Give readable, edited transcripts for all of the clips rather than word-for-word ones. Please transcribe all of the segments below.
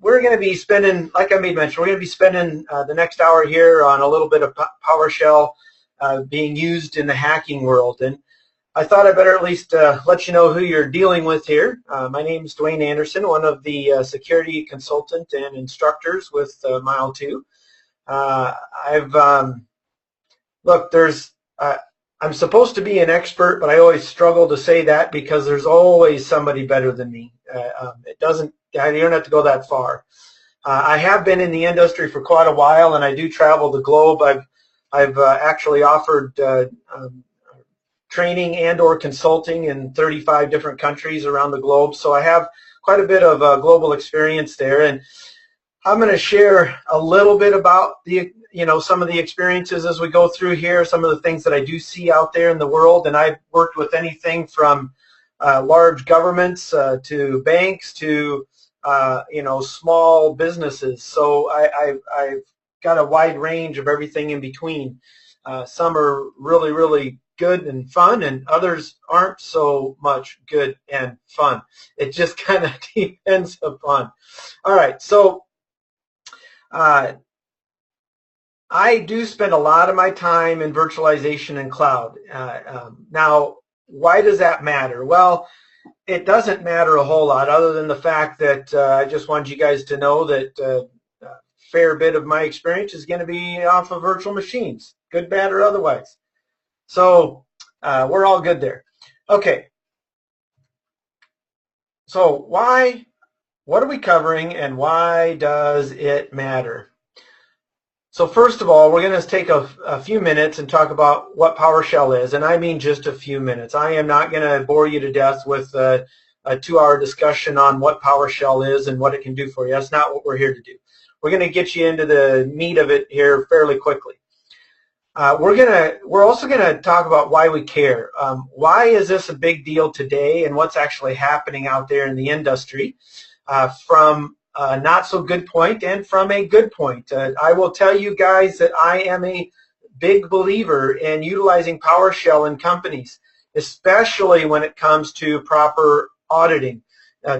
we're going to be spending, like I made mention, we're going to be spending the next hour here on a little bit of PowerShell being used in the hacking world. And I thought I'd better at least let you know who you're dealing with here. My name is Dwayne Anderson, one of the security consultant and instructors with Mile 2. Look, I'm supposed to be an expert, but I always struggle to say that because there's always somebody better than me. You don't have to go that far. I have been in the industry for quite a while, and I do travel the globe. I've actually offered training and or consulting in 35 different countries around the globe, so I have quite a bit of global experience there. And I'm going to share a little bit about some of the experiences as we go through here, some of the things that I do see out there in the world. And I've worked with anything from large governments to banks to small businesses. So I've got a wide range of everything in between. Some are really, really good and fun, and others aren't so much good and fun. It just kind of depends upon. All right, so I do spend a lot of my time in virtualization and cloud. Now, why does that matter? Well, it doesn't matter a whole lot other than the fact that I just wanted you guys to know that a fair bit of my experience is going to be off of virtual machines, good, bad, or otherwise. So we're all good there. Okay. So what are we covering and why does it matter? So first of all, we're going to take a few minutes and talk about what PowerShell is, and I mean just a few minutes. I am not going to bore you to death with a 2-hour discussion on what PowerShell is and what it can do for you. That's not what we're here to do. We're going to get you into the meat of it here fairly quickly. We're also going to talk about why we care. Why is this a big deal today, and what's actually happening out there in the industry from a not so good point and from a good point. I will tell you guys that I am a big believer in utilizing PowerShell in companies, especially when it comes to proper auditing.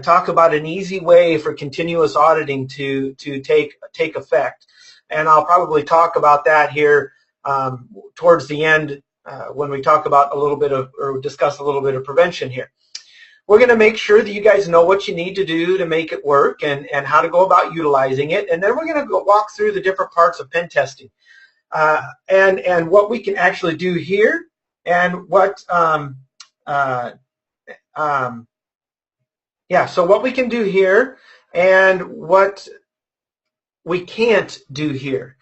Talk about an easy way for continuous auditing to take effect. And I'll probably talk about that here towards the end when we talk about or discuss a little bit of prevention here. We're going to make sure that you guys know what you need to do to make it work and how to go about utilizing it. And then we're going to walk through the different parts of pen testing and what we can actually do here and what so what we can do here and what we can't do here.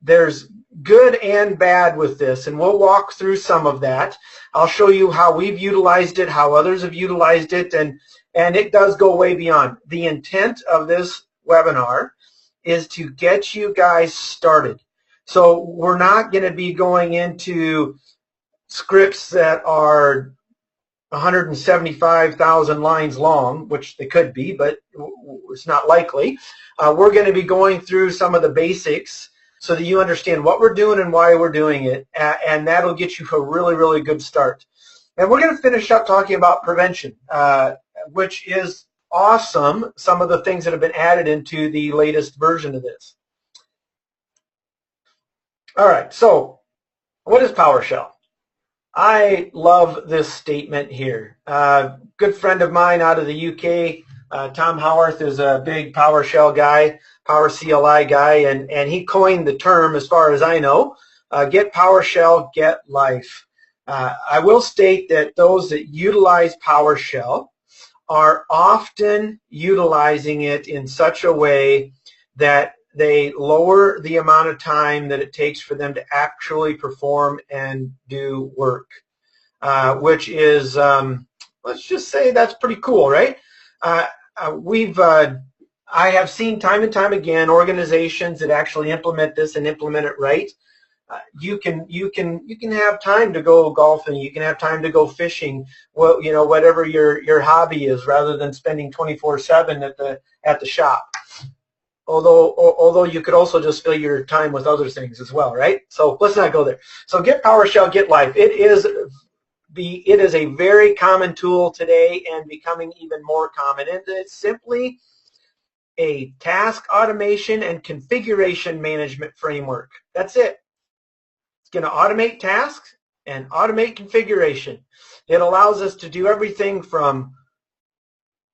There's good and bad with this, and we'll walk through some of that. I'll show you how we've utilized it, how others have utilized it, and it does go way beyond. The intent of this webinar is to get you guys started. So we're not going to be going into scripts that are 175,000 lines long, which they could be, but it's not likely. We're going to be going through some of the basics so that you understand what we're doing and why we're doing it, and that'll get you a really, really good start. And we're going to finish up talking about prevention, which is awesome, some of the things that have been added into the latest version of this. All right, so what is PowerShell? I love this statement here. Good friend of mine out of the UK, Tom Howarth, is a big PowerShell guy, Power CLI guy, and he coined the term, as far as I know, get PowerShell, get life. I will state that those that utilize PowerShell are often utilizing it in such a way that they lower the amount of time that it takes for them to actually perform and do work, which is, let's just say that's pretty cool, right? I have seen time and time again organizations that actually implement this and implement it right. You can have time to go golfing, you can have time to go fishing, well, whatever your hobby is, rather than spending 24/7 at the shop. Although you could also just fill your time with other things as well, right? So let's not go there. So get PowerShell, get life. It is a very common tool today and becoming even more common. And it's simply a task automation and configuration management framework. That's it. It's going to automate tasks and automate configuration. It allows us to do everything from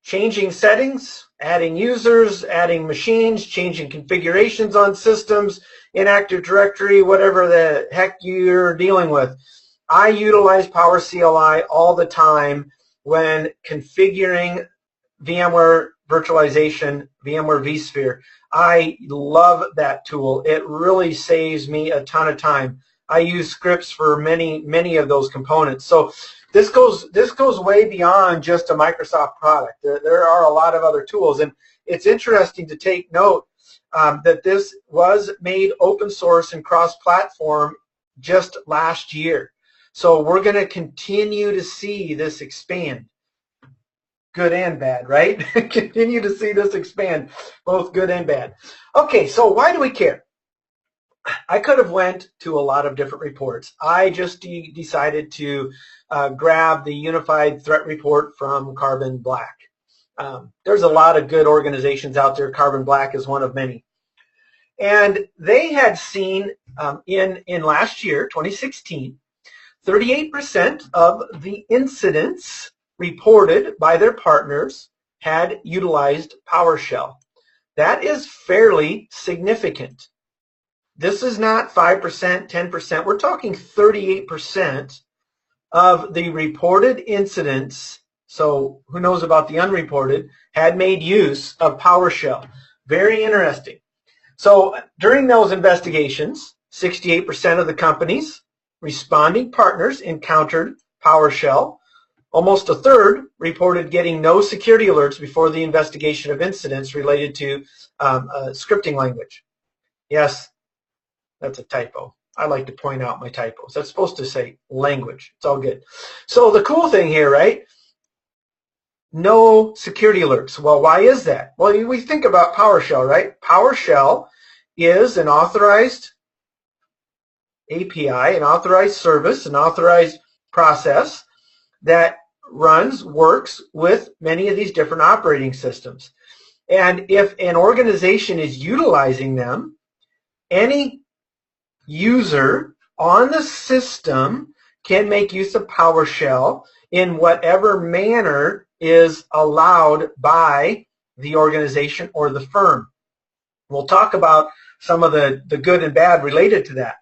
changing settings, adding users, adding machines, changing configurations on systems, in Active Directory, whatever the heck you're dealing with. I utilize Power CLI all the time when configuring VMware virtualization, VMware vSphere. I love that tool. It really saves me a ton of time. I use scripts for many of those components. So this goes way beyond just a Microsoft product. There are a lot of other tools, and it's interesting to take note that this was made open source and cross-platform just last year. So we're going to continue to see this expand, good and bad, right? Continue to see this expand, both good and bad. Okay, so why do we care? I could have went to a lot of different reports. I just decided to grab the Unified Threat Report from Carbon Black. There's a lot of good organizations out there. Carbon Black is one of many. And they had seen in last year, 2016, 38% of the incidents reported by their partners had utilized PowerShell. That is fairly significant. This is not 5%, 10%. We're talking 38% of the reported incidents, so who knows about the unreported, had made use of PowerShell. Very interesting. So during those investigations, 68% of the companies responding partners encountered PowerShell. Almost a third reported getting no security alerts before the investigation of incidents related to scripting language. Yes, that's a typo. I like to point out my typos. That's supposed to say language. It's all good. So the cool thing here, right? No security alerts. Well, why is that? Well, we think about PowerShell, right? PowerShell is an authorized API, an authorized service, an authorized process that works with many of these different operating systems. And if an organization is utilizing them, any user on the system can make use of PowerShell in whatever manner is allowed by the organization or the firm. We'll talk about some of the good and bad related to that.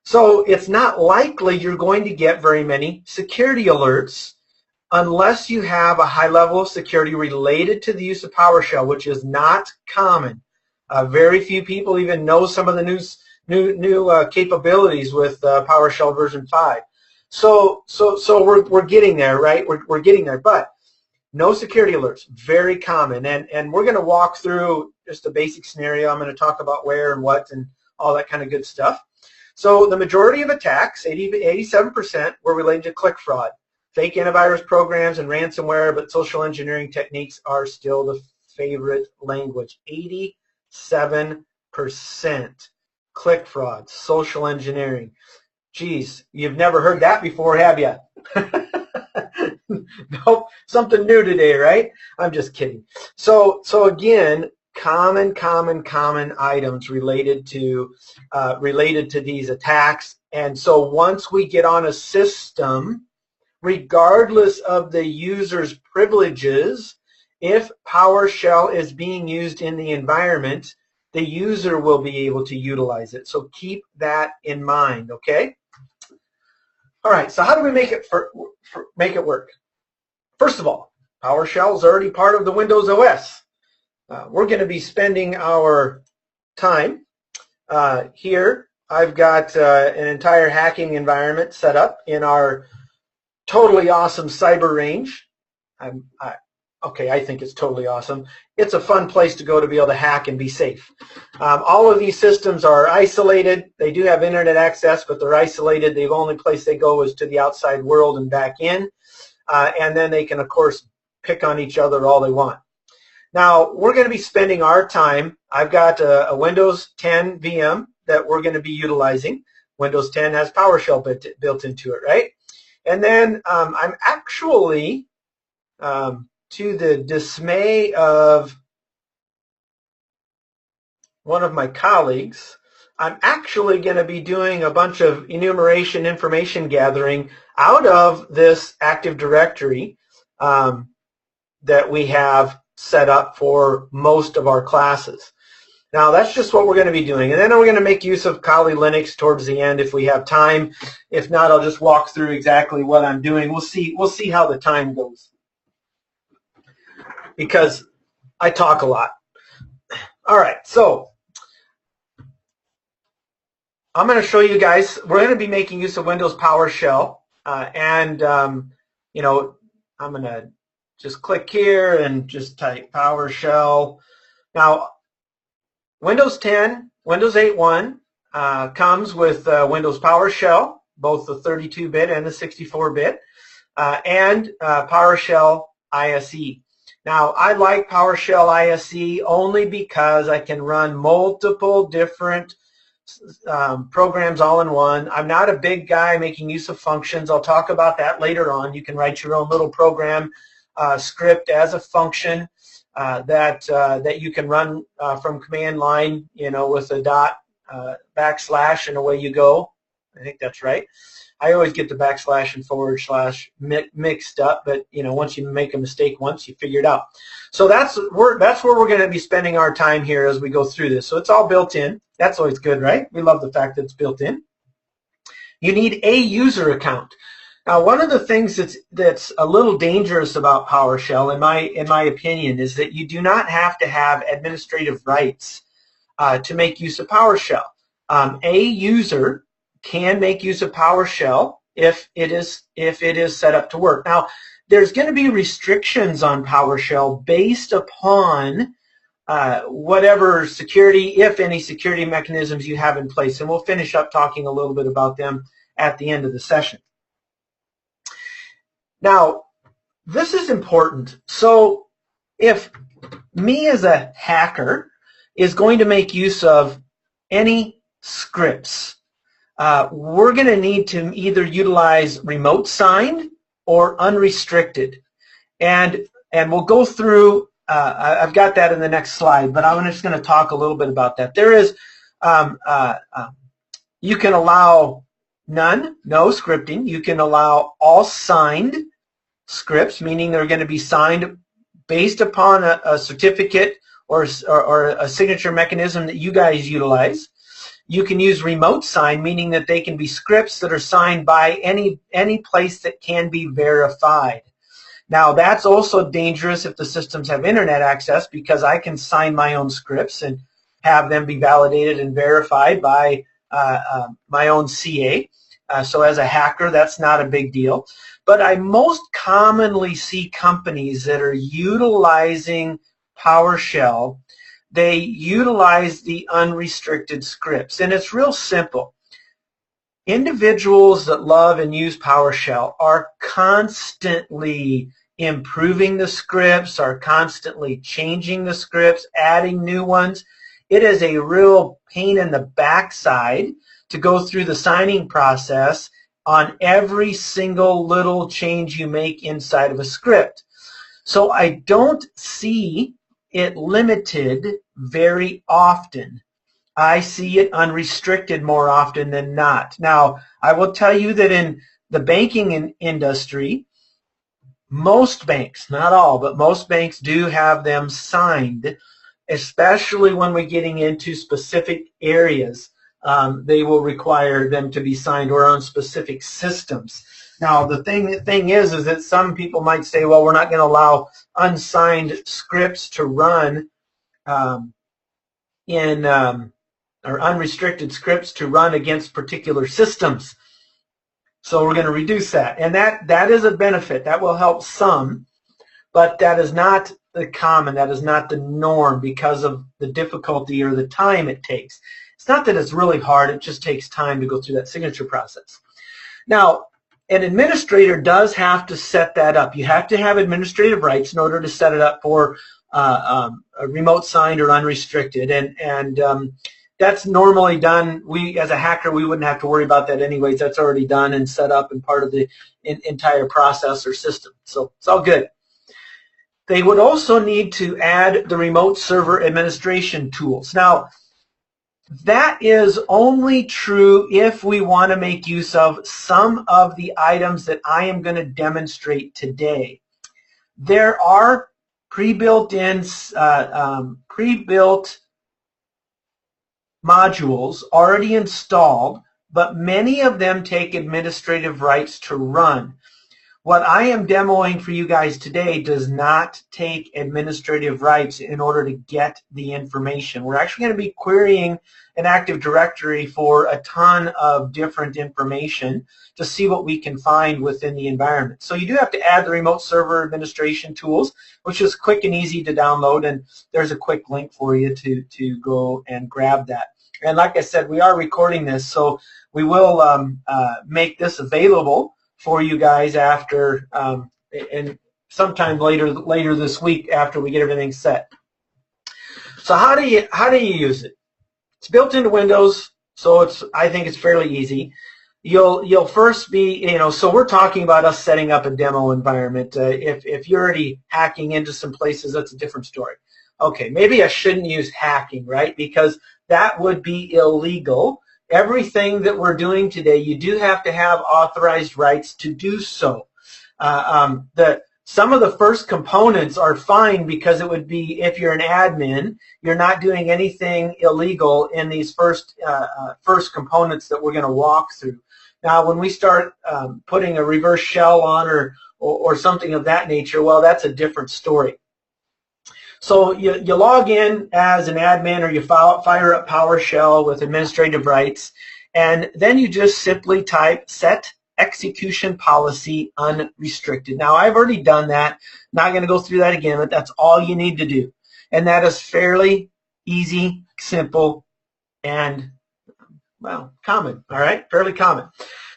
So it's not likely you're going to get very many security alerts unless you have a high level of security related to the use of PowerShell, which is not common. Very few people even know some of the new capabilities with PowerShell version 5. So we're getting there, right? We're getting there, but no security alerts, very common. And we're going to walk through just a basic scenario. I'm going to talk about where and what and all that kind of good stuff. So the majority of attacks, 87%, were related to click fraud. Fake antivirus programs and ransomware, but social engineering techniques are still the favorite language. 87% click fraud, social engineering. Geez, you've never heard that before, have you? Nope, something new today, right? I'm just kidding. So again, common items related to these attacks. And so once we get on a system, regardless of the user's privileges, if PowerShell is being used in the environment, the user will be able to utilize it. So keep that in mind, okay? All right, so how do we make it work? First of all, PowerShell is already part of the Windows OS. We're going to be spending our time here. I've got an entire hacking environment set up in our totally awesome cyber range. Okay, I think it's totally awesome. It's a fun place to go to be able to hack and be safe. All of these systems are isolated. They do have internet access, but they're isolated. The only place they go is to the outside world and back in. And then they can, of course, pick on each other all they want. Now, we're going to be spending our time. I've got a Windows 10 VM that we're going to be utilizing. Windows 10 has PowerShell built into it, right? And then I'm actually, to the dismay of one of my colleagues, I'm actually going to be doing a bunch of enumeration information gathering out of this Active Directory that we have set up for most of our classes. Now, that's just what we're going to be doing. And then we're going to make use of Kali Linux towards the end if we have time. If not, I'll just walk through exactly what I'm doing. We'll see how the time goes, because I talk a lot. All right, so I'm going to show you guys. We're going to be making use of Windows PowerShell. You know, I'm going to just click here and just type PowerShell. Now, Windows 10, Windows 8.1 comes with Windows PowerShell, both the 32-bit and the 64-bit, and PowerShell ISE. Now, I like PowerShell ISE only because I can run multiple different programs all in one. I'm not a big guy making use of functions. I'll talk about that later on. You can write your own little program script as a function that you can run from command line, you know, with a dot, backslash, and away you go. I think that's right. I always get the backslash and forward slash mixed up, but you know, once you make a mistake once, you figure it out. So that's where we're going to be spending our time here as we go through this. So it's all built in. That's always good, right? We love the fact that it's built in. You need a user account. Now, one of the things that's a little dangerous about PowerShell, in my opinion, is that you do not have to have administrative rights to make use of PowerShell. A user can make use of PowerShell if it is set up to work. Now, there's going to be restrictions on PowerShell based upon whatever security, if any, security mechanisms you have in place, and we'll finish up talking a little bit about them at the end of the session. Now, this is important. So if me as a hacker is going to make use of any scripts, we're going to need to either utilize remote signed or unrestricted. And we'll go through, I've got that in the next slide, but I'm just going to talk a little bit about that. There is, you can allow none, no scripting. You can allow all signed scripts, meaning they're going to be signed based upon a certificate or a signature mechanism that you guys utilize. You can use remote sign, meaning that they can be scripts that are signed by any place that can be verified. Now, that's also dangerous if the systems have internet access, because I can sign my own scripts and have them be validated and verified by my own CA. So as a hacker, that's not a big deal. But I most commonly see companies that are utilizing PowerShell. They utilize the unrestricted scripts, and it's real simple. Individuals that love and use PowerShell are constantly improving the scripts, are constantly changing the scripts, adding new ones. It is a real pain in the backside to go through the signing process on every single little change you make inside of a script. So I don't see it limited very often. I see it unrestricted more often than not. Now, I will tell you that in the banking industry, most banks, not all, but most banks do have them signed, especially when we're getting into specific areas. They will require them to be signed or on specific systems. Now, the thing is that some people might say, well, we're not going to allow unsigned scripts to run or unrestricted scripts to run against particular systems. So we're going to reduce that. And that is a benefit. That will help some, but that is not the common. That is not the norm because of the difficulty or the time it takes. It's not that it's really hard. It just takes time to go through that signature process. Now, an administrator does have to set that up. You have to have administrative rights in order to set it up for a remote signed or unrestricted. And that's normally done. We, as a hacker, we wouldn't have to worry about that anyways. That's already done and set up and part of the entire process or system. So it's all good. They would also need to add the remote server administration tools. Now, That is only true if we want to make use of some of the items that I am going to demonstrate today. There are pre-built modules already installed, but many of them take administrative rights to run. What I am demoing for you guys today does not take administrative rights in order to get the information. We're actually going to be querying an Active Directory for a ton of different information to see what we can find within the environment. So you do have to add the remote server administration tools, which is quick and easy to download, and there's a quick link for you to go and grab that. And like I said, we are recording this, so we will make this available for you guys after and sometime later this week after we get everything set. So how do you use it? It's built into Windows, so I think it's fairly easy. You'll first be, so we're talking about us setting up a demo environment. If you're already hacking into some places, that's a different story. Okay, maybe I shouldn't use hacking, right? Because that would be illegal. Everything that we're doing today, you do have to have authorized rights to do so. Some of the first components are fine because it would be, if you're an admin, you're not doing anything illegal in these first components that we're going to walk through. Now, when we start putting a reverse shell on or something of that nature, well, that's a different story. So you log in as an admin, or you fire up PowerShell with administrative rights, and then you just simply type set execution policy unrestricted. Now, I've already done that. Not going to go through that again, but that's all you need to do. And that is fairly easy, simple, and, well, common, all right? Fairly common.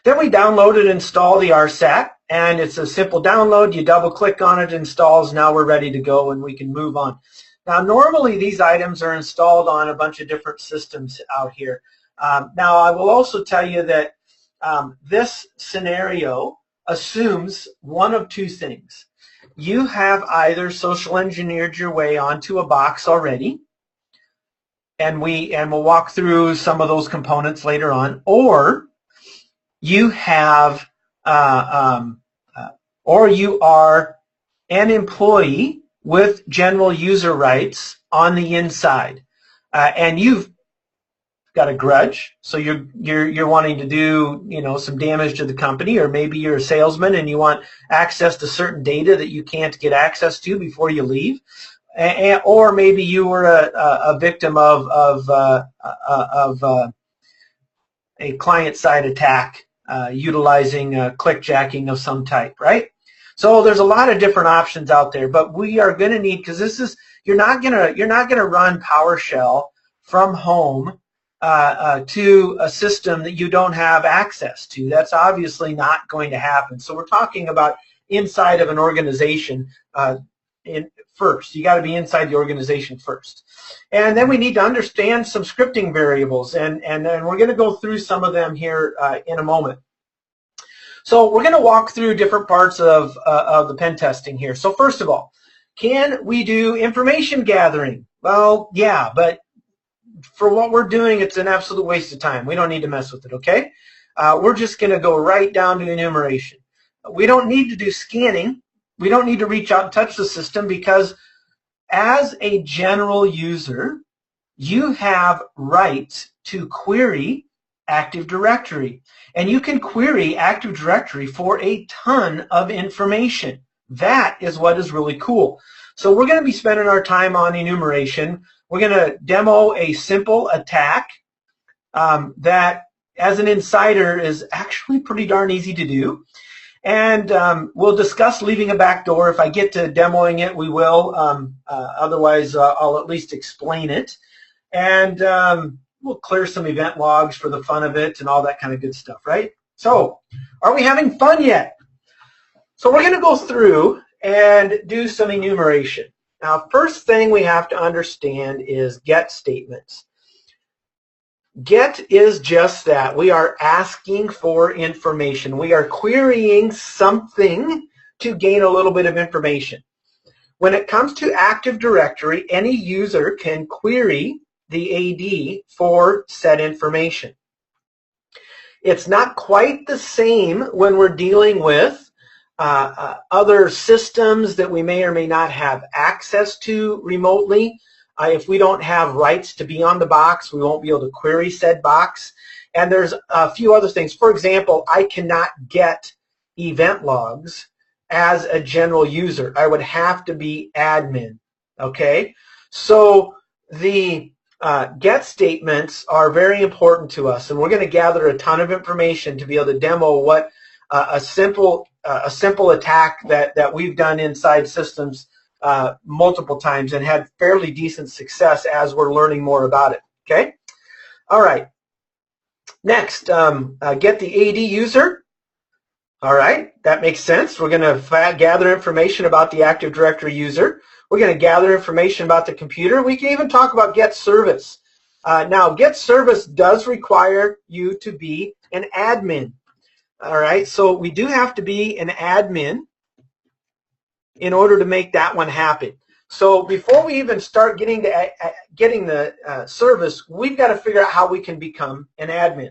Then we download and install the RSAT, and it's a simple download. You double-click on it, installs. Now we're ready to go, and we can move on. Now, normally these items are installed on a bunch of different systems out here. Now, I will also tell you that this scenario assumes one of two things. You have either social engineered your way onto a box already, and we'll walk through some of those components later on, or you have or you are an employee with general user rights on the inside, and you've got a grudge, so you're wanting to do some damage to the company, or maybe you're a salesman and you want access to certain data that you can't get access to before you leave, or maybe you were a victim of a client-side attack utilizing clickjacking of some type, right? So there's a lot of different options out there, but we are going to need, because you're not gonna run PowerShell from home to a system that you don't have access to. That's obviously not going to happen. So we're talking about inside of an organization first. You got to be inside the organization first. And then we need to understand some scripting variables, and we're going to go through some of them here in a moment. So we're going to walk through different parts of the pen testing here. So first of all, can we do information gathering? Well, yeah, but for what we're doing, it's an absolute waste of time. We don't need to mess with it, okay? We're just going to go right down to enumeration. We don't need to do scanning. We don't need to reach out and touch the system, because as a general user, you have rights to query Active Directory. And you can query Active Directory for a ton of information. That is what is really cool. So we're going to be spending our time on enumeration. We're going to demo a simple attack that, as an insider, is actually pretty darn easy to do. And we'll discuss leaving a backdoor. If I get to demoing it, we will. Otherwise, I'll at least explain it. And we'll clear some event logs for the fun of it and all that kind of good stuff, right? So, are we having fun yet? So we're going to go through and do some enumeration. Now, first thing we have to understand is get statements. Get is just that. We are asking for information. We are querying something to gain a little bit of information. When it comes to Active Directory, any user can query the AD for said information. It's not quite the same when we're dealing with other systems that we may or may not have access to remotely. If we don't have rights to be on the box, we won't be able to query said box. And there's a few other things. For example, I cannot get event logs as a general user. I would have to be admin. Okay? So the get statements are very important to us, and we're going to gather a ton of information to be able to demo what a simple attack that we've done inside systems multiple times and had fairly decent success as we're learning more about it. Okay? All right. Next, get the AD user. All right, that makes sense. We're going to gather information about the Active Directory user. We're going to gather information about the computer. We can even talk about get service. Now, get service does require you to be an admin. All right, so we do have to be an admin in order to make that one happen. So before we even start getting the service, we've got to figure out how we can become an admin.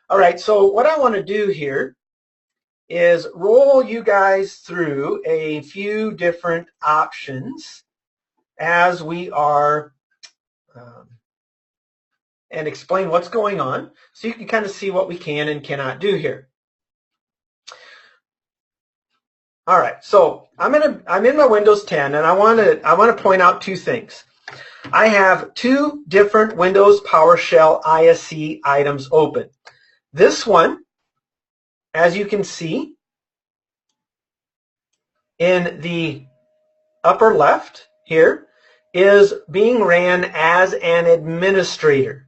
All right, so what I want to do here is roll you guys through a few different options as we are and explain what's going on so you can kind of see what we can and cannot do here. All right, so I'm in my Windows 10 and I want to point out two things. I have two different Windows PowerShell ISC items open. This one, as you can see, in the upper left here, is being ran as an administrator.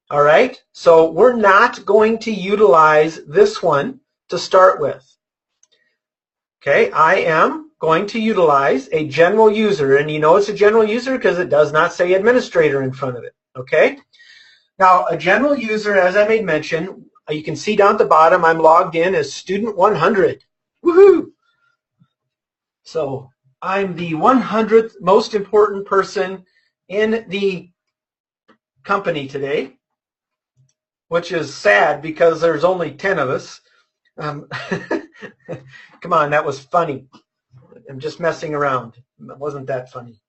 All right, so we're not going to utilize this one to start with. Okay, I am going to utilize a general user, and you know it's a general user because it does not say administrator in front of it. Okay, now a general user, as I made mention, you can see down at the bottom, I'm logged in as student 100. Woohoo! So I'm the 100th most important person in the company today, which is sad because there's only 10 of us. Come on, that was funny. I'm just messing around. It wasn't that funny.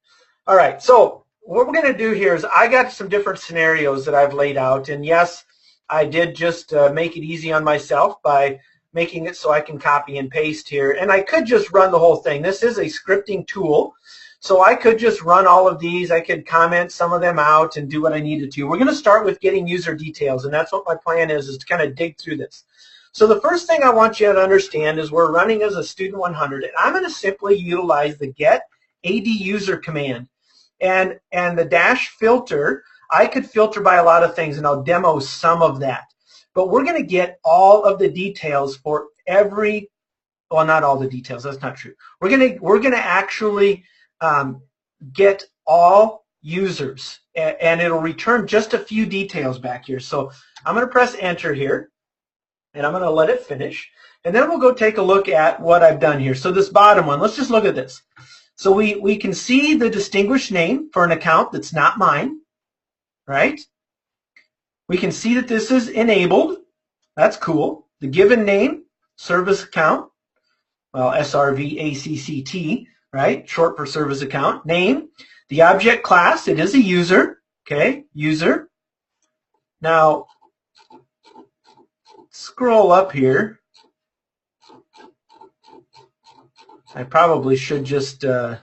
All right, so what we're going to do here is I got some different scenarios that I've laid out, and yes, I did just make it easy on myself by making it so I can copy and paste here. And I could just run the whole thing. This is a scripting tool, so I could just run all of these. I could comment some of them out and do what I needed to. We're going to start with getting user details, and that's what my plan is to kind of dig through this. So the first thing I want you to understand is we're running as a student 100, and I'm going to simply utilize the get AD user command. And the dash filter, I could filter by a lot of things, and I'll demo some of that. But we're going to get all of the details for every, well, not all the details, that's not true. We're going to actually get all users, and it'll return just a few details back here. So I'm going to press enter here, and I'm going to let it finish. And then we'll go take a look at what I've done here. So this bottom one, let's just look at this. So we can see the distinguished name for an account that's not mine, right? We can see that this is enabled. That's cool. The given name, service account, well, SRVACCT, right? Short for service account. Name, the object class, it is a user, okay? User. Now, scroll up here. I probably should just, I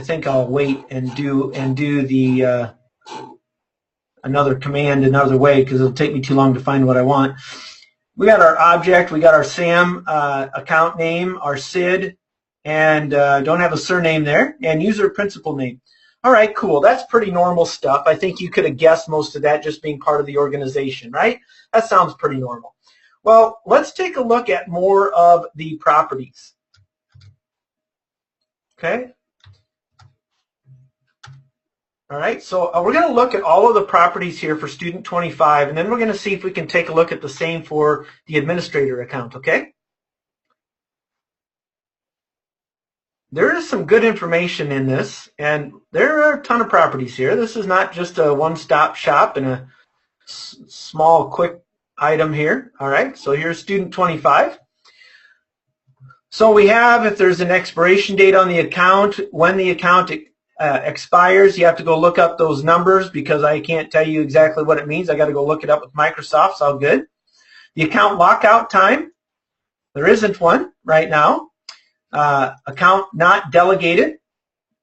think I'll wait and do the another command another way because it'll take me too long to find what I want. We got our object, we got our SAM account name, our SID, and don't have a surname there, and user principal name. All right, cool. That's pretty normal stuff. I think you could have guessed most of that just being part of the organization, right? That sounds pretty normal. Well, let's take a look at more of the properties. Okay. All right, so we're going to look at all of the properties here for student 25, and then we're going to see if we can take a look at the same for the administrator account, okay? there is some good information in this, and there are a ton of properties here. This is not just a one-stop shop and a small, quick item here. All right, so here's student 25. So we have, if there's an expiration date on the account, when the account expires, you have to go look up those numbers because I can't tell you exactly what it means. I got to go look it up with Microsoft. It's all good. The account lockout time, there isn't one right now. Account not delegated.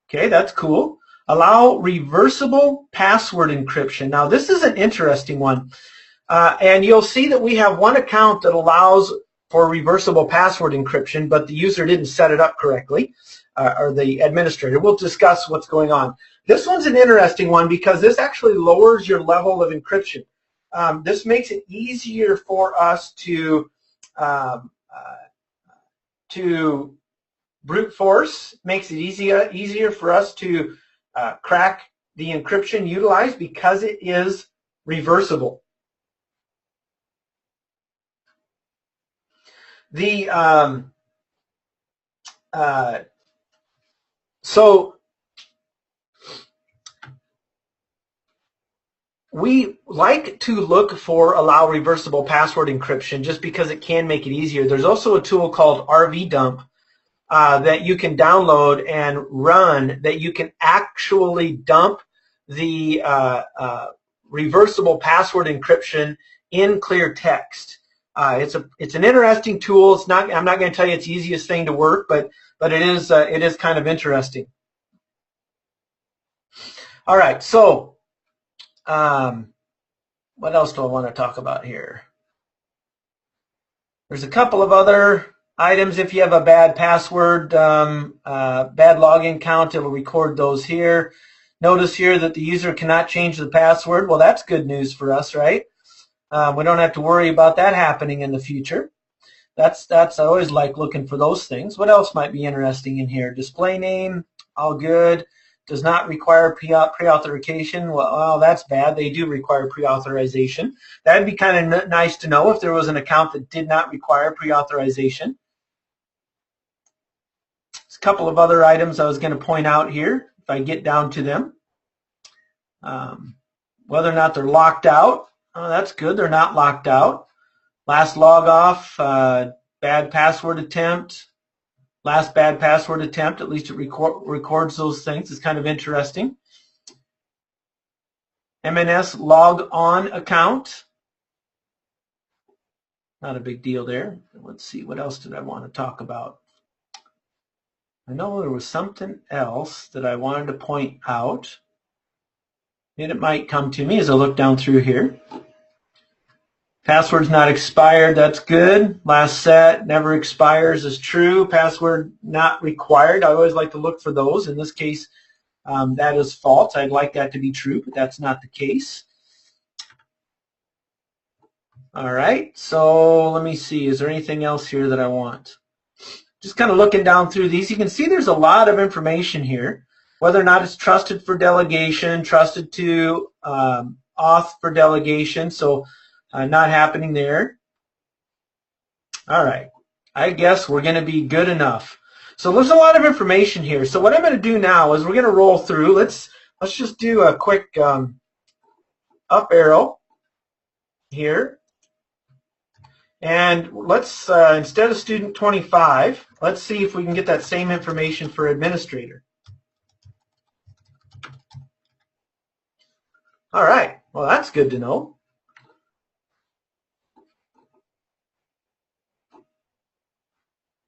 Okay, that's cool. Allow reversible password encryption. Now, this is an interesting one. And you'll see that we have one account that allows for reversible password encryption, but the user didn't set it up correctly, or the administrator. We'll discuss what's going on. This one's an interesting one because this actually lowers your level of encryption. This makes it easier for us to brute force, makes it easier for us to crack the encryption utilized because it is reversible. So we like to look for allow reversible password encryption just because it can make it easier. There's also a tool called RVdump that you can download and run that you can actually dump the reversible password encryption in clear text. It's an interesting tool. It's not. I'm not going to tell you it's the easiest thing to work, but it is kind of interesting. All right. So, what else do I want to talk about here? There's a couple of other items. If you have a bad password, bad login count, it'll record those here. Notice here that the user cannot change the password. Well, that's good news for us, right? We don't have to worry about that happening in the future. That's I always like looking for those things. What else might be interesting in here? Display name, all good. Does not require pre-authorization. Well, that's bad. They do require pre-authorization. That'd be kind of nice to know if there was an account that did not require pre-authorization. There's a couple of other items I was going to point out here if I get down to them. Whether or not they're locked out. Oh, that's good. They're not locked out. Last log off, bad password attempt. Last bad password attempt, at least it records those things. It's kind of interesting. MNS log on account. Not a big deal there. Let's see, what else did I want to talk about? I know there was something else that I wanted to point out. And it might come to me as I look down through here. Password's not expired, that's good. Last set, never expires is true. Password not required, I always like to look for those. In this case, that is false. I'd like that to be true, but that's not the case. All right, so let me see. Is there anything else here that I want? Just kind of looking down through these, you can see there's a lot of information here. Whether or not it's trusted for delegation, trusted to auth for delegation, so not happening there. All right, I guess we're going to be good enough. So there's a lot of information here. So what I'm going to do now is we're going to roll through. Let's just do a quick up arrow here. And let's, instead of student 25, let's see if we can get that same information for administrator. All right, well, that's good to know.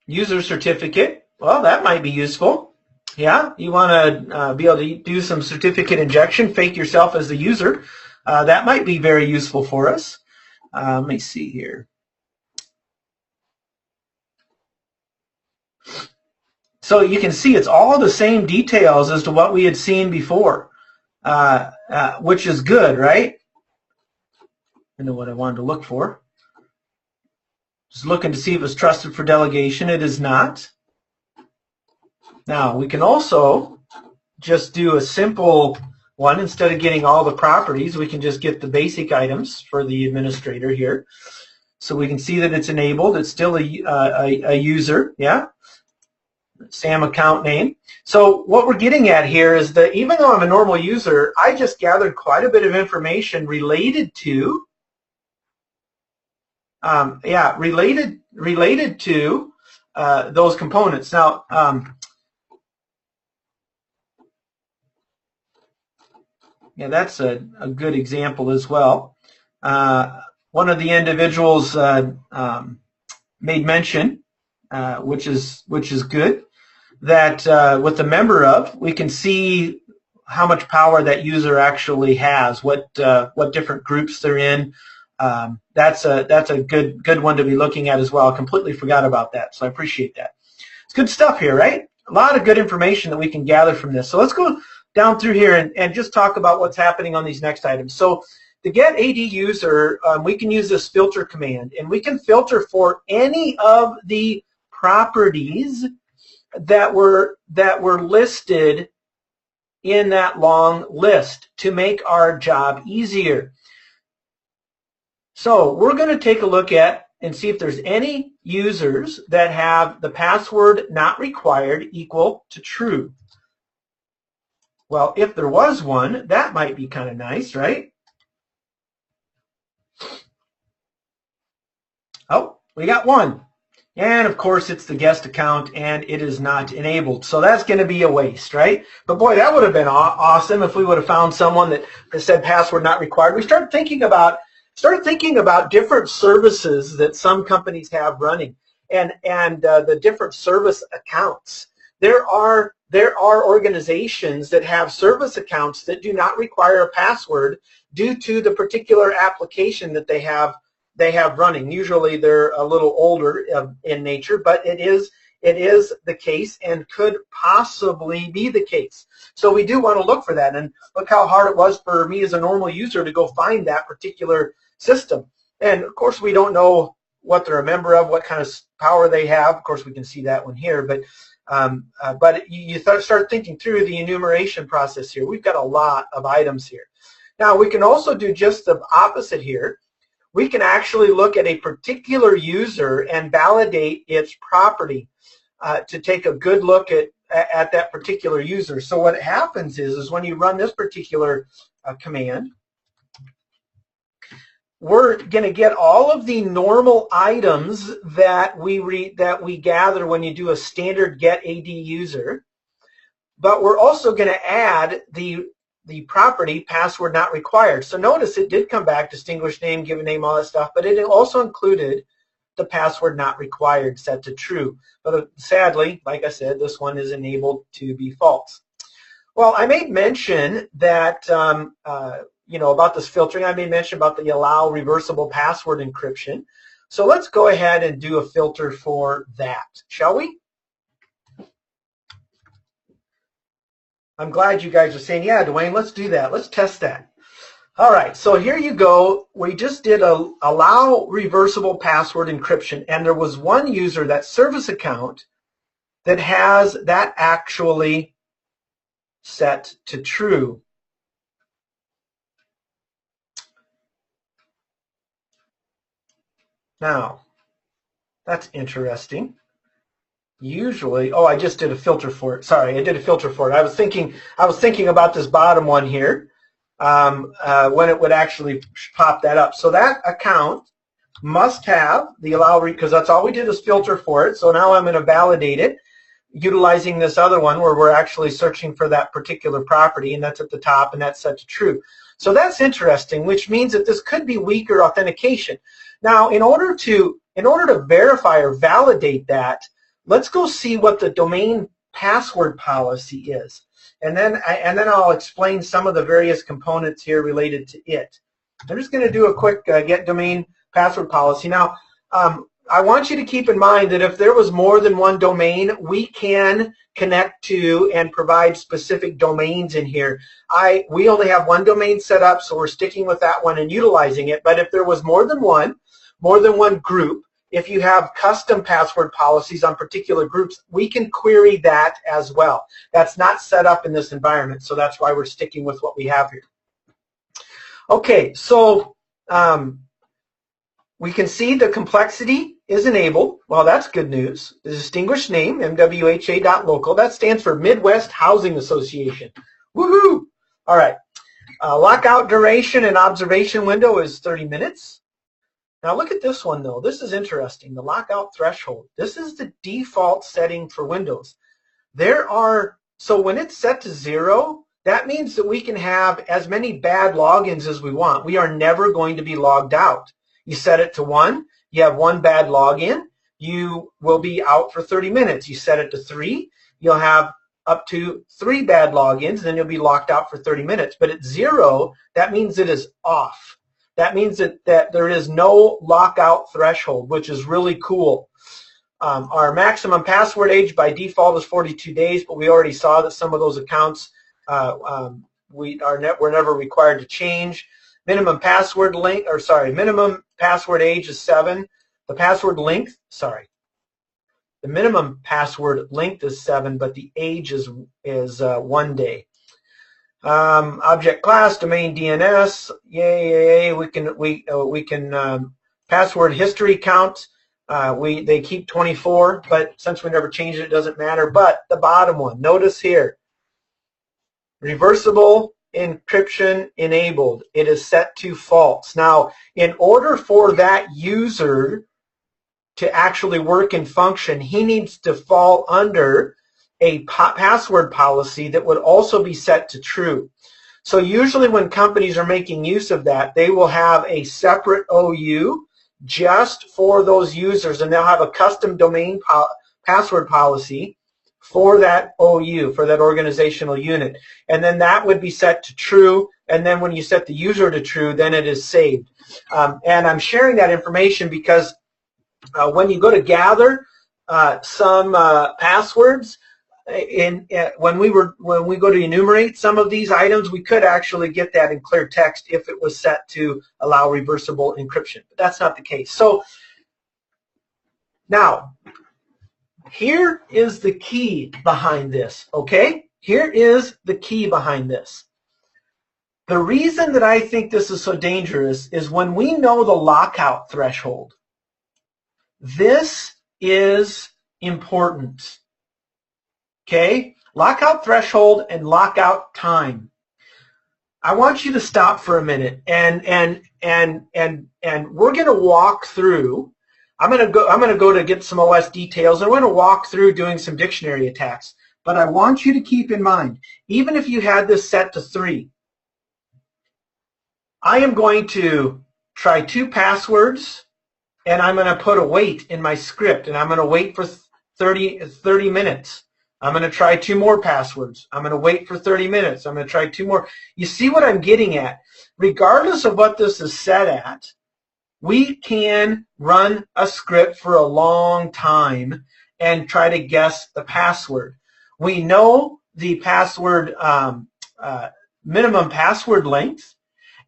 User certificate, well, that might be useful. Yeah, you want to be able to do some certificate injection, fake yourself as the user. That might be very useful for us. Let me see here. So you can see it's all the same details as to what we had seen before, which is good, right? I know what I wanted to look for. Just looking to see if it's trusted for delegation. It is not. Now, we can also just do a simple one. Instead of getting all the properties, we can just get the basic items for the administrator here. So we can see that it's enabled. It's still a user, yeah? SAM account name. So what we're getting at here is that even though I'm a normal user, I just gathered quite a bit of information related to, related to those components. Now, yeah, that's a good example as well. One of the individuals made mention, which is good, that with the member of, we can see how much power that user actually has, what different groups they're in. That's a good one to be looking at as well. I completely forgot about that, so I appreciate that. It's good stuff here, right? A lot of good information that we can gather from this. So let's go down through here and just talk about what's happening on these next items. So to get AD user, we can use this filter command, and we can filter for any of the properties that were listed in that long list to make our job easier. So we're going to take a look at and see if there's any users that have the password not required equal to true. Well, if there was one, that might be kind of nice, right? Oh, we got one. And of course, it's the guest account, and it is not enabled. So that's going to be a waste, right? But boy, that would have been awesome if we would have found someone that said password not required. We started thinking about different services that some companies have running, and the different service accounts. There are organizations that have service accounts that do not require a password due to the particular application that they have running. Usually they're a little older in nature, but it is the case and could possibly be the case. So we do want to look for that, and look how hard it was for me as a normal user to go find that particular system. And of course we don't know what they're a member of, what kind of power they have. Of course we can see that one here, but you start thinking through the enumeration process here. We've got a lot of items here. Now we can also do just the opposite here. We can actually look at a particular user and validate its property to take a good look at that particular user. So what happens is when you run this particular command, we're going to get all of the normal items that we gather when you do a standard get AD user, but we're also going to add the property password not required. So notice it did come back, distinguished name, given name, all that stuff, but it also included the password not required set to true. But sadly, like I said, this one is enabled to be false. Well, I made mention that about this filtering. I made mention about the allow reversible password encryption. So let's go ahead and do a filter for that, shall we? I'm glad you guys are saying, yeah, Dwayne, let's do that. Let's test that. All right, so here you go. We just did a allow reversible password encryption, and there was one user, that service account, that has that actually set to true. Now, that's interesting. Usually, oh, I just did a filter for it. Sorry, I did a filter for it. I was thinking about this bottom one here when it would actually pop that up. So that account must have the allow, because that's all we did is filter for it. So now I'm going to validate it utilizing this other one where we're actually searching for that particular property, and that's at the top, and that's set to true. So that's interesting, which means that this could be weaker authentication. Now, in order to verify or validate that, let's go see what the domain password policy is, and then I'll explain some of the various components here related to it. I'm just going to do a quick get domain password policy. Now, I want you to keep in mind that if there was more than one domain, we can connect to and provide specific domains in here. We only have one domain set up, so we're sticking with that one and utilizing it. But if there was more than one group, if you have custom password policies on particular groups, we can query that as well. That's not set up in this environment, so that's why we're sticking with what we have here. Okay, so we can see the complexity is enabled. Well, that's good news. The distinguished name, MWHA.local, that stands for Midwest Housing Association. Woohoo! All right. Lockout duration and observation window is 30 minutes. Now look at this one though. This is interesting. The lockout threshold. This is the default setting for Windows. So when it's set to 0, that means that we can have as many bad logins as we want. We are never going to be logged out. You set it to 1, you have 1 bad login, you will be out for 30 minutes. You set it to 3, you'll have up to 3 bad logins, then you'll be locked out for 30 minutes. But at 0, that means it is off. That means that there is no lockout threshold, which is really cool. Our maximum password age by default is 42 days, but we already saw that some of those accounts we're never required to change. Minimum password minimum password age is 7. The minimum password length is 7, but the age is 1 day. Object class, domain DNS, yay. We can password history count. They keep 24, but since we never changed it, it doesn't matter. But the bottom one, notice here, reversible encryption enabled. It is set to false. Now, in order for that user to actually work and function, he needs to fall under a password policy that would also be set to true. So usually when companies are making use of that, they will have a separate OU just for those users, and they'll have a custom domain password policy for that OU, for that organizational unit. And then that would be set to true, and then when you set the user to true, then it is saved. And I'm sharing that information because when you go to gather some passwords, when we go to enumerate some of these items, we could actually get that in clear text if it was set to allow reversible encryption, but that's not the case. So now, here is the key behind this, okay? Here is the key behind this. The reason that I think this is so dangerous is when we know the lockout threshold. This is important. Okay, lockout threshold and lockout time. I want you to stop for a minute and we're going to walk through. I'm going to go to get some OS details, and we're going to walk through doing some dictionary attacks. But I want you to keep in mind, even if you had this set to 3, I am going to try 2 passwords, and I'm going to put a wait in my script, and I'm going to wait for 30 minutes. I'm going to try 2 more passwords. I'm going to wait for 30 minutes. I'm going to try 2 more. You see what I'm getting at? Regardless of what this is set at, we can run a script for a long time and try to guess the password. We know the password minimum password length,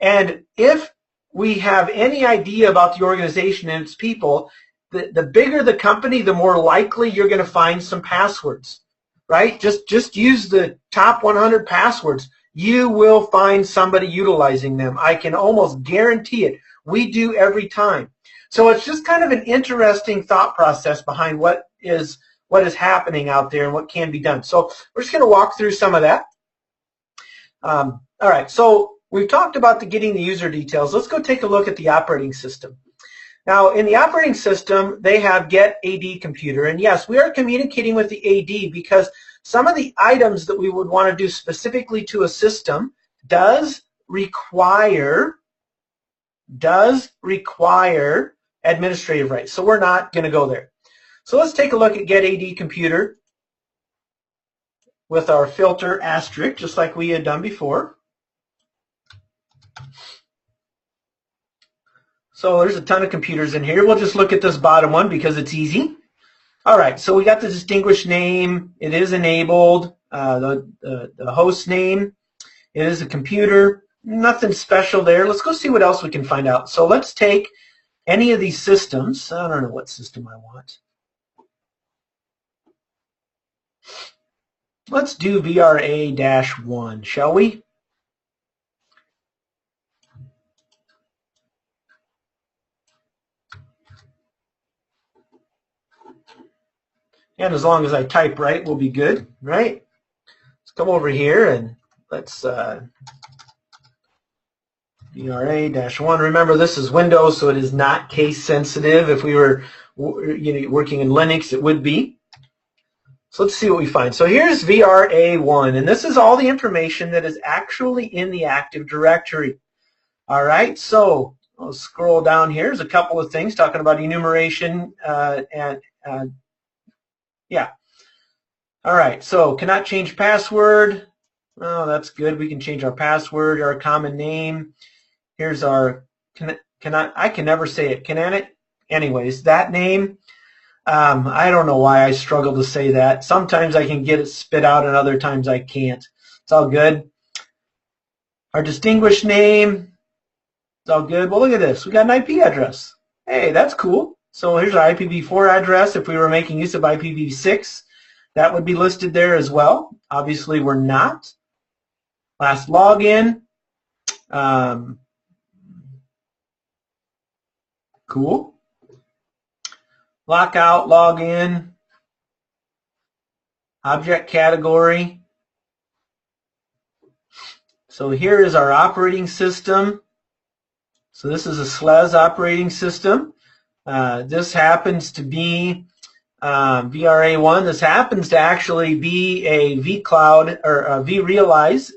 and if we have any idea about the organization and its people, the bigger the company, the more likely you're going to find some passwords. Right? Just use the top 100 passwords. You will find somebody utilizing them. I can almost guarantee it. We do every time. So it's just kind of an interesting thought process behind what is happening out there and what can be done. So we're just going to walk through some of that. All right. So we've talked about getting the user details. Let's go take a look at the operating system. Now, in the operating system, they have get AD computer. And yes, we are communicating with the AD because some of the items that we would want to do specifically to a system does require administrative rights. So we're not going to go there. So let's take a look at get AD computer with our filter asterisk, just like we had done before. So there's a ton of computers in here. We'll just look at this bottom one because it's easy. All right, so we got the distinguished name. It is enabled. The host name. It is a computer. Nothing special there. Let's go see what else we can find out. So let's take any of these systems. I don't know what system I want. Let's do VRA-1, shall we? And as long as I type right, we'll be good, right? Let's come over here and let's VRA-1. Remember, this is Windows, so it is not case sensitive. If we were working in Linux, it would be. So let's see what we find. So here's VRA1, and this is all the information that is actually in the Active Directory. All right, so I'll scroll down here. There's a couple of things talking about enumeration yeah. All right, so cannot change password. Oh, that's good. We can change our password, our common name. Here's our, I can never say it. Anyways, that name, I don't know why I struggle to say that. Sometimes I can get it spit out and other times I can't. It's all good. Our distinguished name, it's all good. Well, look at this. We got an IP address. Hey, that's cool. So here's our IPv4 address. If we were making use of IPv6, that would be listed there as well. Obviously, we're not. Last login. Cool. Lockout, login. Object category. So here is our operating system. So this is a SLES operating system. This happens to be VRA1. This happens to actually be a vCloud or a vRealize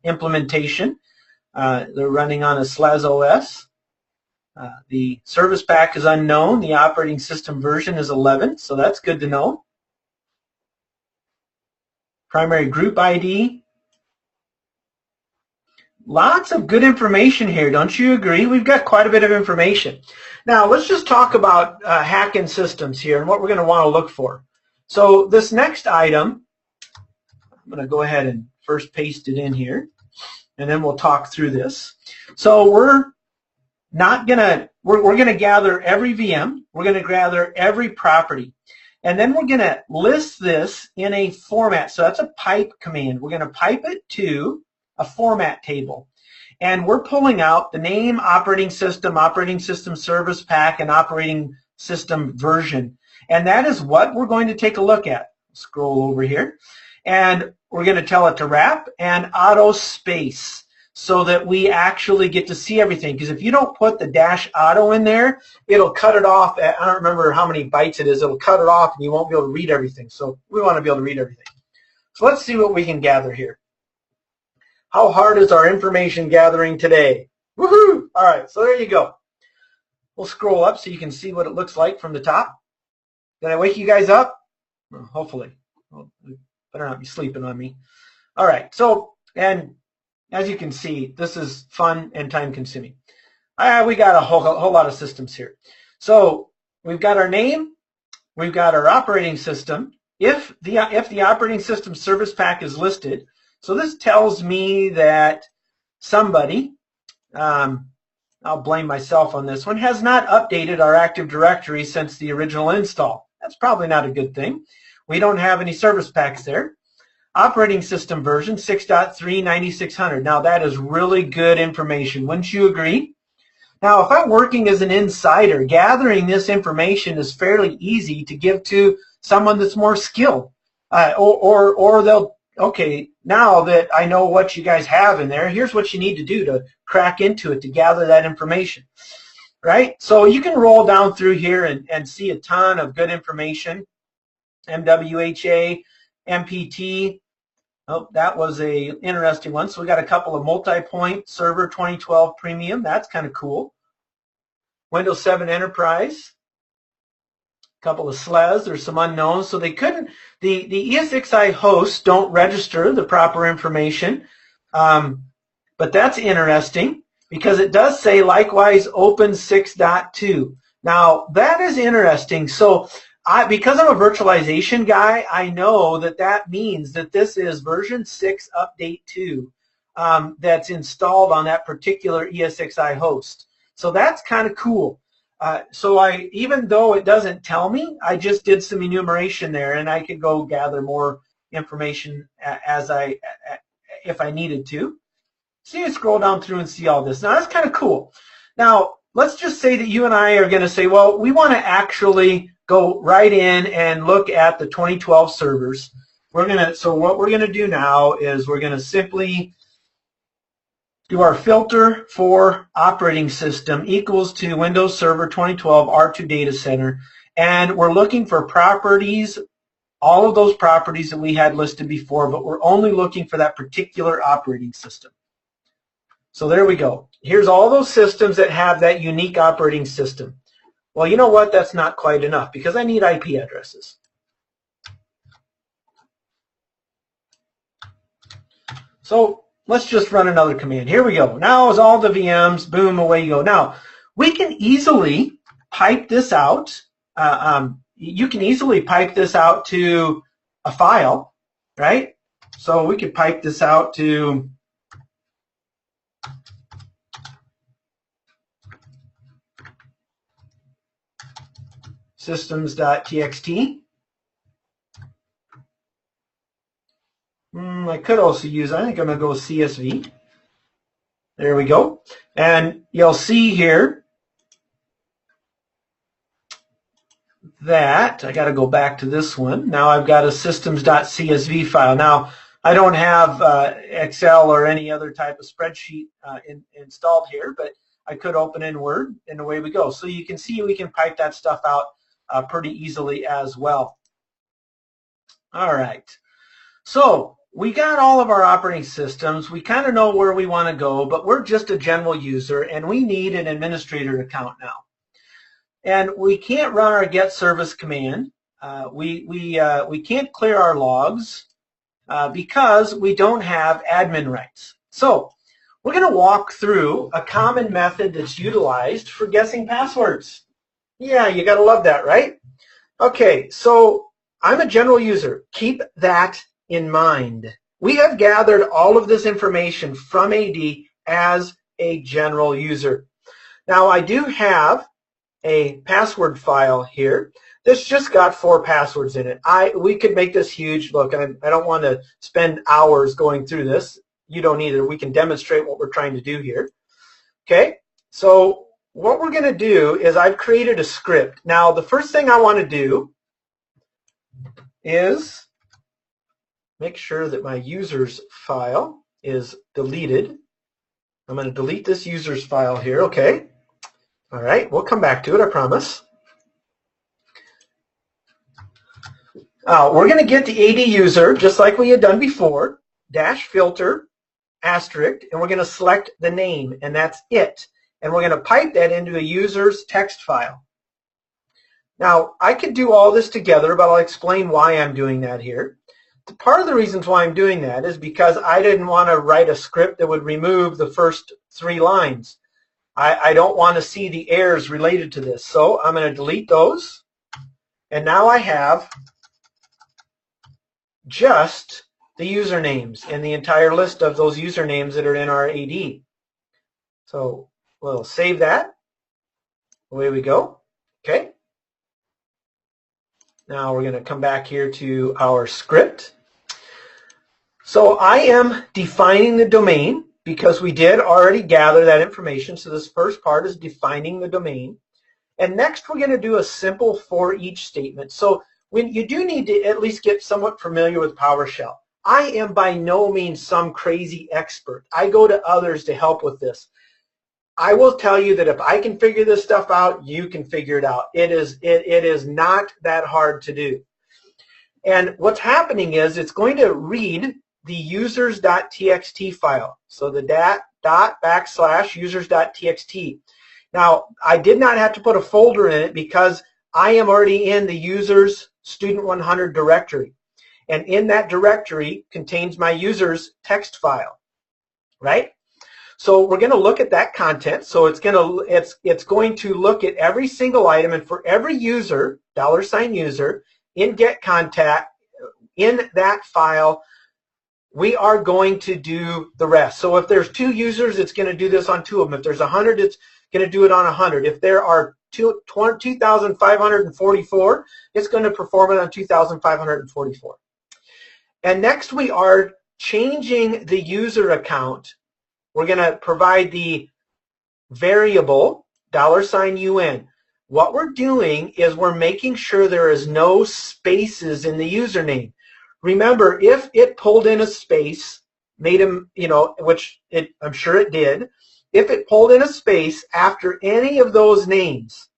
implementation. They're running on a SLES OS. The service pack is unknown. The operating system version is 11, so that's good to know. Primary group ID. Lots of good information here, don't you agree? We've got quite a bit of information. Now, let's just talk about hacking systems here and what we're going to want to look for. So this next item, I'm going to go ahead and first paste it in here, and then we'll talk through this. So we're going to gather every VM. We're going to gather every property. And then we're going to list this in a format. So that's a pipe command. We're going to pipe it to a format table. And we're pulling out the name, operating system service pack, and operating system version. And that is what we're going to take a look at. Scroll over here. And we're going to tell it to wrap and auto space so that we actually get to see everything. Because if you don't put the -auto in there, it'll cut it off at, I don't remember how many bytes it is, it'll cut it off and you won't be able to read everything. So we want to be able to read everything. So let's see what we can gather here. How hard is our information gathering today? Woohoo! All right, so there you go. We'll scroll up so you can see what it looks like from the top. Did I wake you guys up? Well, hopefully. Well, you better not be sleeping on me. All right, so, and as you can see, this is fun and time-consuming. We got a whole lot of systems here. So we've got our name, we've got our operating system. If the operating system service pack is listed, so this tells me that somebody, I'll blame myself on this one, has not updated our Active Directory since the original install. That's probably not a good thing. We don't have any service packs there. Operating system version 6.3 9600. Now that is really good information. Wouldn't you agree? Now if I'm working as an insider, gathering this information is fairly easy to give to someone that's more skilled. Or they'll, okay, now that I know what you guys have in there, here's what you need to do to crack into it to gather that information, right? So you can roll down through here and see a ton of good information. MWHA, MPT. Oh, that was a interesting one. So we got a couple of multi-point server 2012 premium. That's kind of cool. Windows 7 Enterprise. A couple of SLES. There's some unknowns. So they couldn't, the ESXi hosts don't register the proper information. But that's interesting because it does say likewise open 6.2. Now that is interesting. So because I'm a virtualization guy, I know that that means that this is version 6 update 2 that's installed on that particular ESXi host. So that's kind of cool. So even though it doesn't tell me, I just did some enumeration there, and I could go gather more information if I needed to. So you scroll down through and see all this. Now that's kind of cool. Now let's just say that you and I are going to say, well, we want to actually go right in and look at the 2012 servers. So what we're going to do now is we're going to simply do our filter for operating system equals to Windows Server 2012 R2 Data Center, and we're looking for properties, all of those properties that we had listed before, but we're only looking for that particular operating system. So there we go. Here's all those systems that have that unique operating system. Well, you know what? That's not quite enough because I need IP addresses. So let's just run another command. Here we go. Now is all the VMs, boom, away you go. Now, we can easily pipe this out. You can easily pipe this out to a file, right? So we could pipe this out to systems.txt. I could also use, I think I'm going to go with CSV. There we go. And you'll see here that I got to go back to this one. Now I've got a systems.csv file. Now I don't have Excel or any other type of spreadsheet installed here, but I could open in Word, and away we go. So you can see we can pipe that stuff out pretty easily as well. All right. So we got all of our operating systems. We kind of know where we want to go, but we're just a general user, and we need an administrator account now. And we can't run our get service command. We can't clear our logs because we don't have admin rights. So we're going to walk through a common method that's utilized for guessing passwords. Yeah, you got to love that, right? Okay, so I'm a general user. Keep that in mind. We have gathered all of this information from AD as a general user. Now, I do have a password file here that's just got 4 passwords in it. We could make this huge. Look, I don't want to spend hours going through this. You don't either. We can demonstrate what we're trying to do here. Okay, so what we're going to do is I've created a script. Now, the first thing I want to do is make sure that my users file is deleted. I'm going to delete this users file here, okay? All right, we'll come back to it, I promise. We're going to get the AD user, just like we had done before, -filter, asterisk, and we're going to select the name, and that's it. And we're going to pipe that into a user's text file. Now, I could do all this together, but I'll explain why I'm doing that here. Part of the reasons why I'm doing that is because I didn't want to write a script that would remove the first 3 lines. I don't want to see the errors related to this. So I'm going to delete those. And now I have just the usernames and the entire list of those usernames that are in our AD. So we'll save that. Away we go. Okay. Now we're going to come back here to our script. So I am defining the domain because we did already gather that information. So this first part is defining the domain. And next we're going to do a simple for each statement. So when you do need to at least get somewhat familiar with PowerShell. I am by no means some crazy expert. I go to others to help with this. I will tell you that if I can figure this stuff out, you can figure it out. It is not that hard to do. And what's happening is it's going to read the users.txt file. So the /users.txt. Now, I did not have to put a folder in it because I am already in the users student 100 directory. And in that directory contains my users text file, right? So we're going to look at that content. So it's going to look at every single item, and for every user, $user, in get contact, in that file, we are going to do the rest. So if there's 2 users, it's going to do this on 2 of them. If there's 100, it's going to do it on 100. If there are 2,544, it's going to perform it on 2,544. And next we are changing the user account. We're going to provide the variable $UN. What we're doing is we're making sure there is no spaces in the username. Remember, if it pulled in a space, made him, which I'm sure it did, if it pulled in a space after any of those names,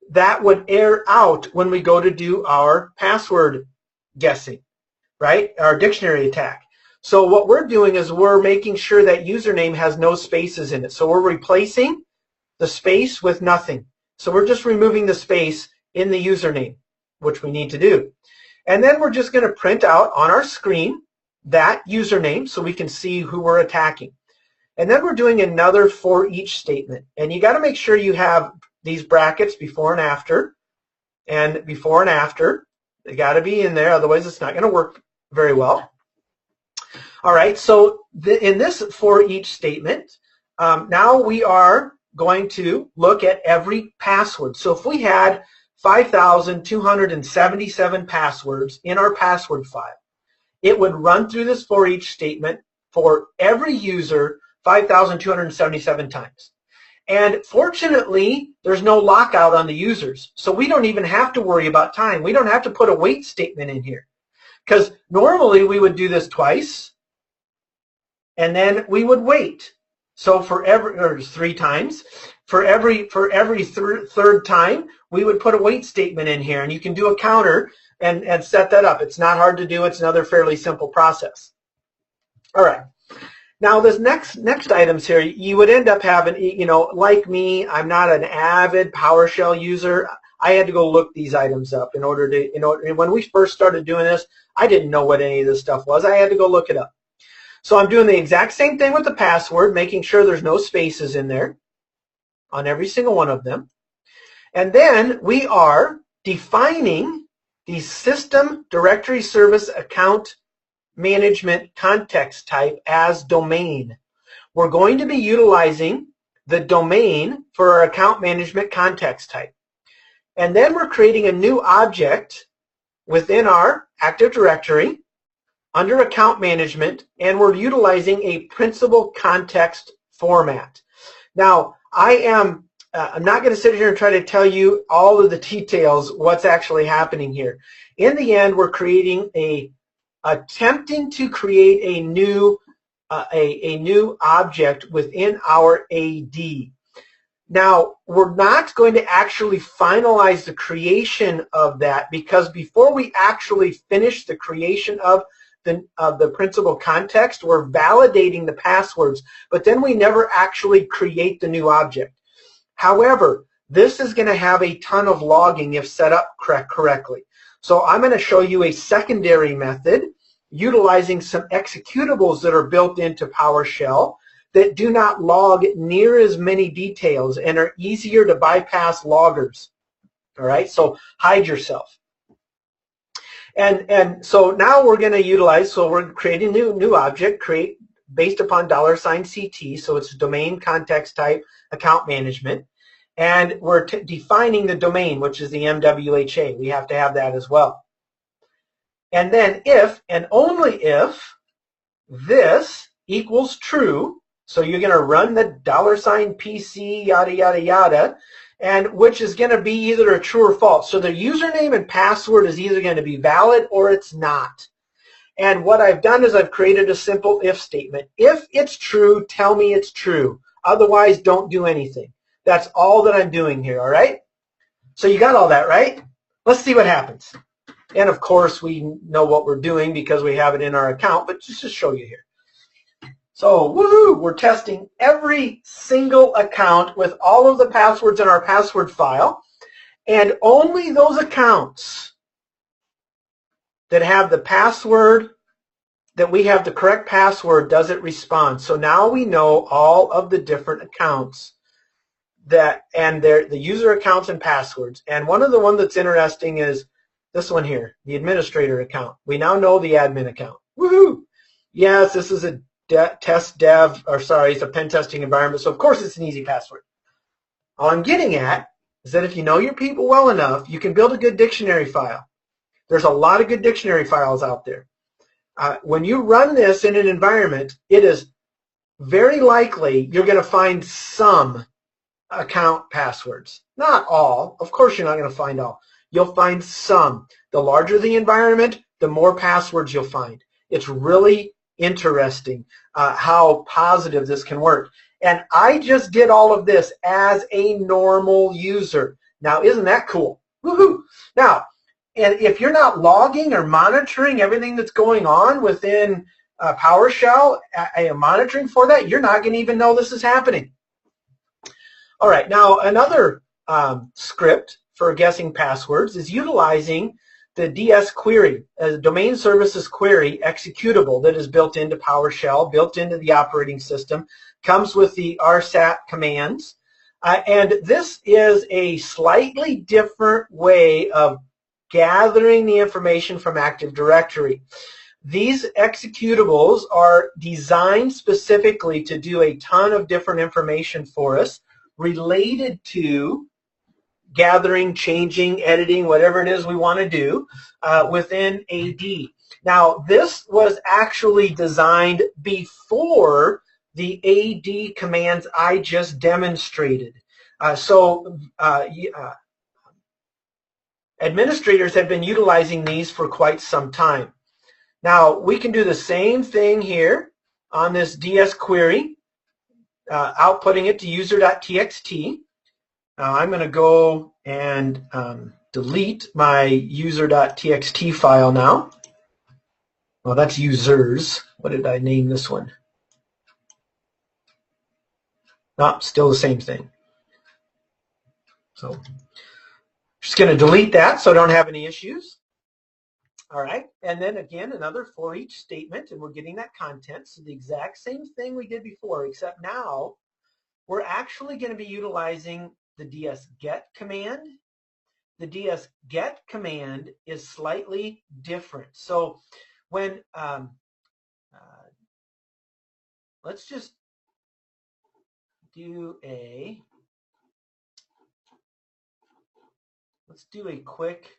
that would error out when we go to do our password guessing, right? Our dictionary attack. So what we're doing is we're making sure that username has no spaces in it. So we're replacing the space with nothing. So we're just removing the space in the username, which we need to do. And then we're just going to print out on our screen that username so we can see who we're attacking. And then we're doing another for each statement. And you got to make sure you have these brackets before and after. And before and after, they got to be in there, otherwise it's not going to work very well. All right, so in this for each statement, now we are going to look at every password. So if we had 5,277 passwords in our password file, it would run through this for each statement for every user 5,277 times. And fortunately, there's no lockout on the users. So we don't even have to worry about time. We don't have to put a wait statement in here. Because normally we would do this twice, and then we would wait. So for every 3 times, for every third time, we would put a wait statement in here, and you can do a counter and set that up. It's not hard to do. It's another fairly simple process. All right. Now this next items here, you would end up having, like me, I'm not an avid PowerShell user. I had to go look these items up in order to, when we first started doing this, I didn't know what any of this stuff was. I had to go look it up. So I'm doing the exact same thing with the password, making sure there's no spaces in there on every single one of them. And then we are defining the system directory service account management context type as domain. We're going to be utilizing the domain for our account management context type. And then we're creating a new object within our Active Directory under account management, and we're utilizing a principal context format. Now, I'm not going to sit here and try to tell you all of the details, what's actually happening here. In the end, we're attempting to create a new object within our AD. Now, we're not going to actually finalize the creation of that, because before we actually finish the creation of the principal context, we're validating the passwords, but then we never actually create the new object. However, this is going to have a ton of logging if set up correctly. So I'm going to show you a secondary method utilizing some executables that are built into PowerShell that do not log near as many details and are easier to bypass loggers. All right, so hide yourself. And so now we're going to utilize, so we're creating a new object, based upon $CT, so it's domain context type account management. And we're defining the domain, which is the MWHA. We have to have that as well. And then if and only if this equals true, so you're going to run the $PC, yada, yada, yada, and which is going to be either a true or false. So the username and password is either going to be valid or it's not. And what I've done is I've created a simple if statement. If it's true, tell me it's true. Otherwise, don't do anything. That's all that I'm doing here, all right? So you got all that, right? Let's see what happens. And of course, we know what we're doing because we have it in our account, but just to show you here. So, woohoo, we're testing every single account with all of the passwords in our password file, and only those accounts that have the password, that we have the correct password, does it respond. So now we know all of the different accounts and the user accounts and passwords. And one of the ones that's interesting is this one here, the administrator account. We now know the admin account. Woohoo! Yes, this is a it's a pen testing environment, so of course it's an easy password. All I'm getting at is that if you know your people well enough, you can build a good dictionary file. There's a lot of good dictionary files out there. When you run this in an environment, it is very likely you're going to find some account passwords. Not all. Of course, you're not going to find all. You'll find some. The larger the environment, the more passwords you'll find. It's really interesting how positive this can work. And I just did all of this as a normal user. Now, isn't that cool? Woohoo! Now, and if you're not logging or monitoring everything that's going on within PowerShell, monitoring for that, you're not going to even know this is happening. All right, now another script for guessing passwords is utilizing the DS query, a domain services query executable that is built into PowerShell, built into the operating system, comes with the RSAT commands. And this is a slightly different way of gathering the information from Active Directory. These executables are designed specifically to do a ton of different information for us related to gathering, changing, editing, whatever it is we want to do within AD. Now, this was actually designed before the AD commands I just demonstrated. Administrators have been utilizing these for quite some time. Now, we can do the same thing here on this DS query, outputting it to user.txt. Now, I'm going to go and delete my user.txt file now. Well, that's users. What did I name this one? No, still the same thing. So just going to delete that so I don't have any issues. All right, and then again, another for each statement, and we're getting that content. So the exact same thing we did before, except now we're actually going to be utilizing the ds-get command. The ds-get command is slightly different. So when, let's just do a, let's do a quick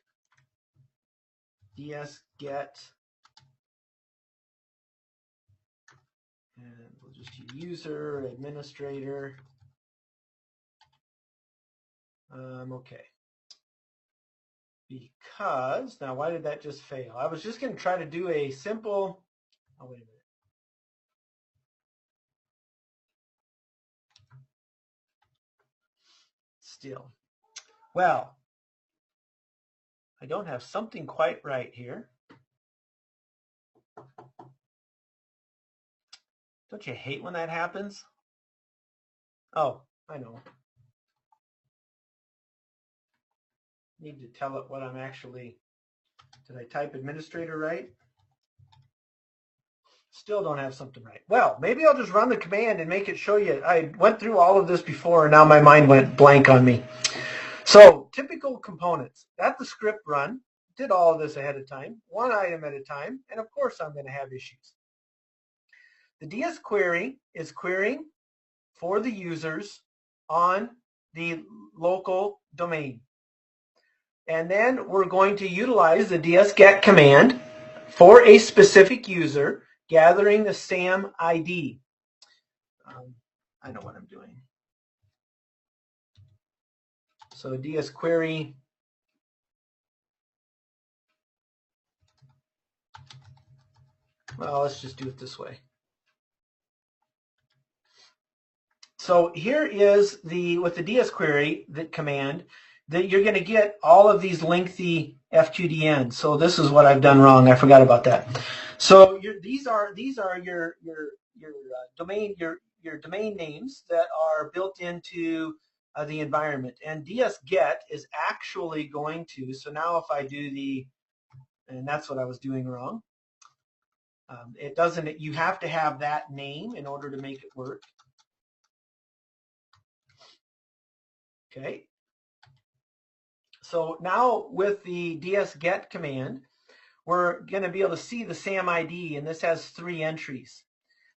ds-get, and we'll just use user, administrator. Okay. Because, now why did that just fail? I was just going to try to do a simple, oh, wait a minute. Still. Well, I don't have something quite right here. Don't you hate when that happens? Oh, I know. Need to tell it what I'm actually, did I type administrator right? Still don't have something right. Well, maybe I'll just run the command and make it show you. I went through all of this before and now my mind went blank on me. So typical components. Got the script run, did all of this ahead of time, one item at a time, and of course I'm going to have issues. The DS query is querying for the users on the local domain. And then we're going to utilize the ds-get command for a specific user, gathering the SAM ID. I know what I'm doing. So DS query, well, let's just do it this way. So here is the, with the DS query, the command, that you're going to get all of these lengthy FQDNs. So this is what I've done wrong. I forgot about that. So these are your domain names that are built into the environment. And ds-get is actually going to. So now if I do the, and that's what I was doing wrong. It doesn't. You have to have that name in order to make it work. Okay. So now with the ds-get command, we're going to be able to see the SAM ID, and this has 3 entries.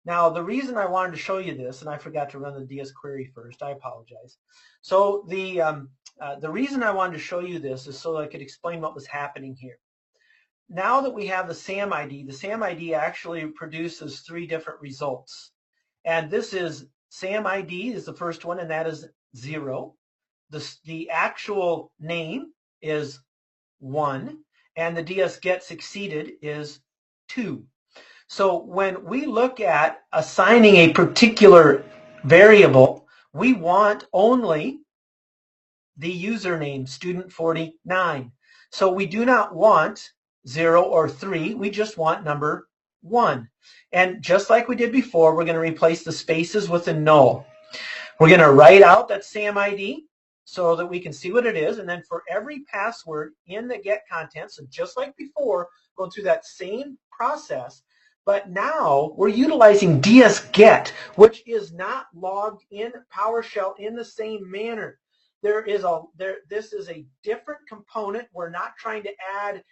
Now, the reason I wanted to show you this, and I forgot to run the DS query first, I apologize. So the reason I wanted to show you this is so I could explain what was happening here. Now that we have the SAM ID actually produces 3 different results. And this is SAM ID is the first one, and that is 0. The actual name is 1, and the DS get succeeded is 2. So when we look at assigning a particular variable, we want only the username, student49. So we do not want 0 or 3, we just want number 1. And just like we did before, we're going to replace the spaces with a null. We're going to write out that SAM ID so that we can see what it is, and then for every password in the get content, so just like before, going through that same process, but now we're utilizing ds-get, which is not logged in PowerShell in the same manner. This is a different component. We're not trying to add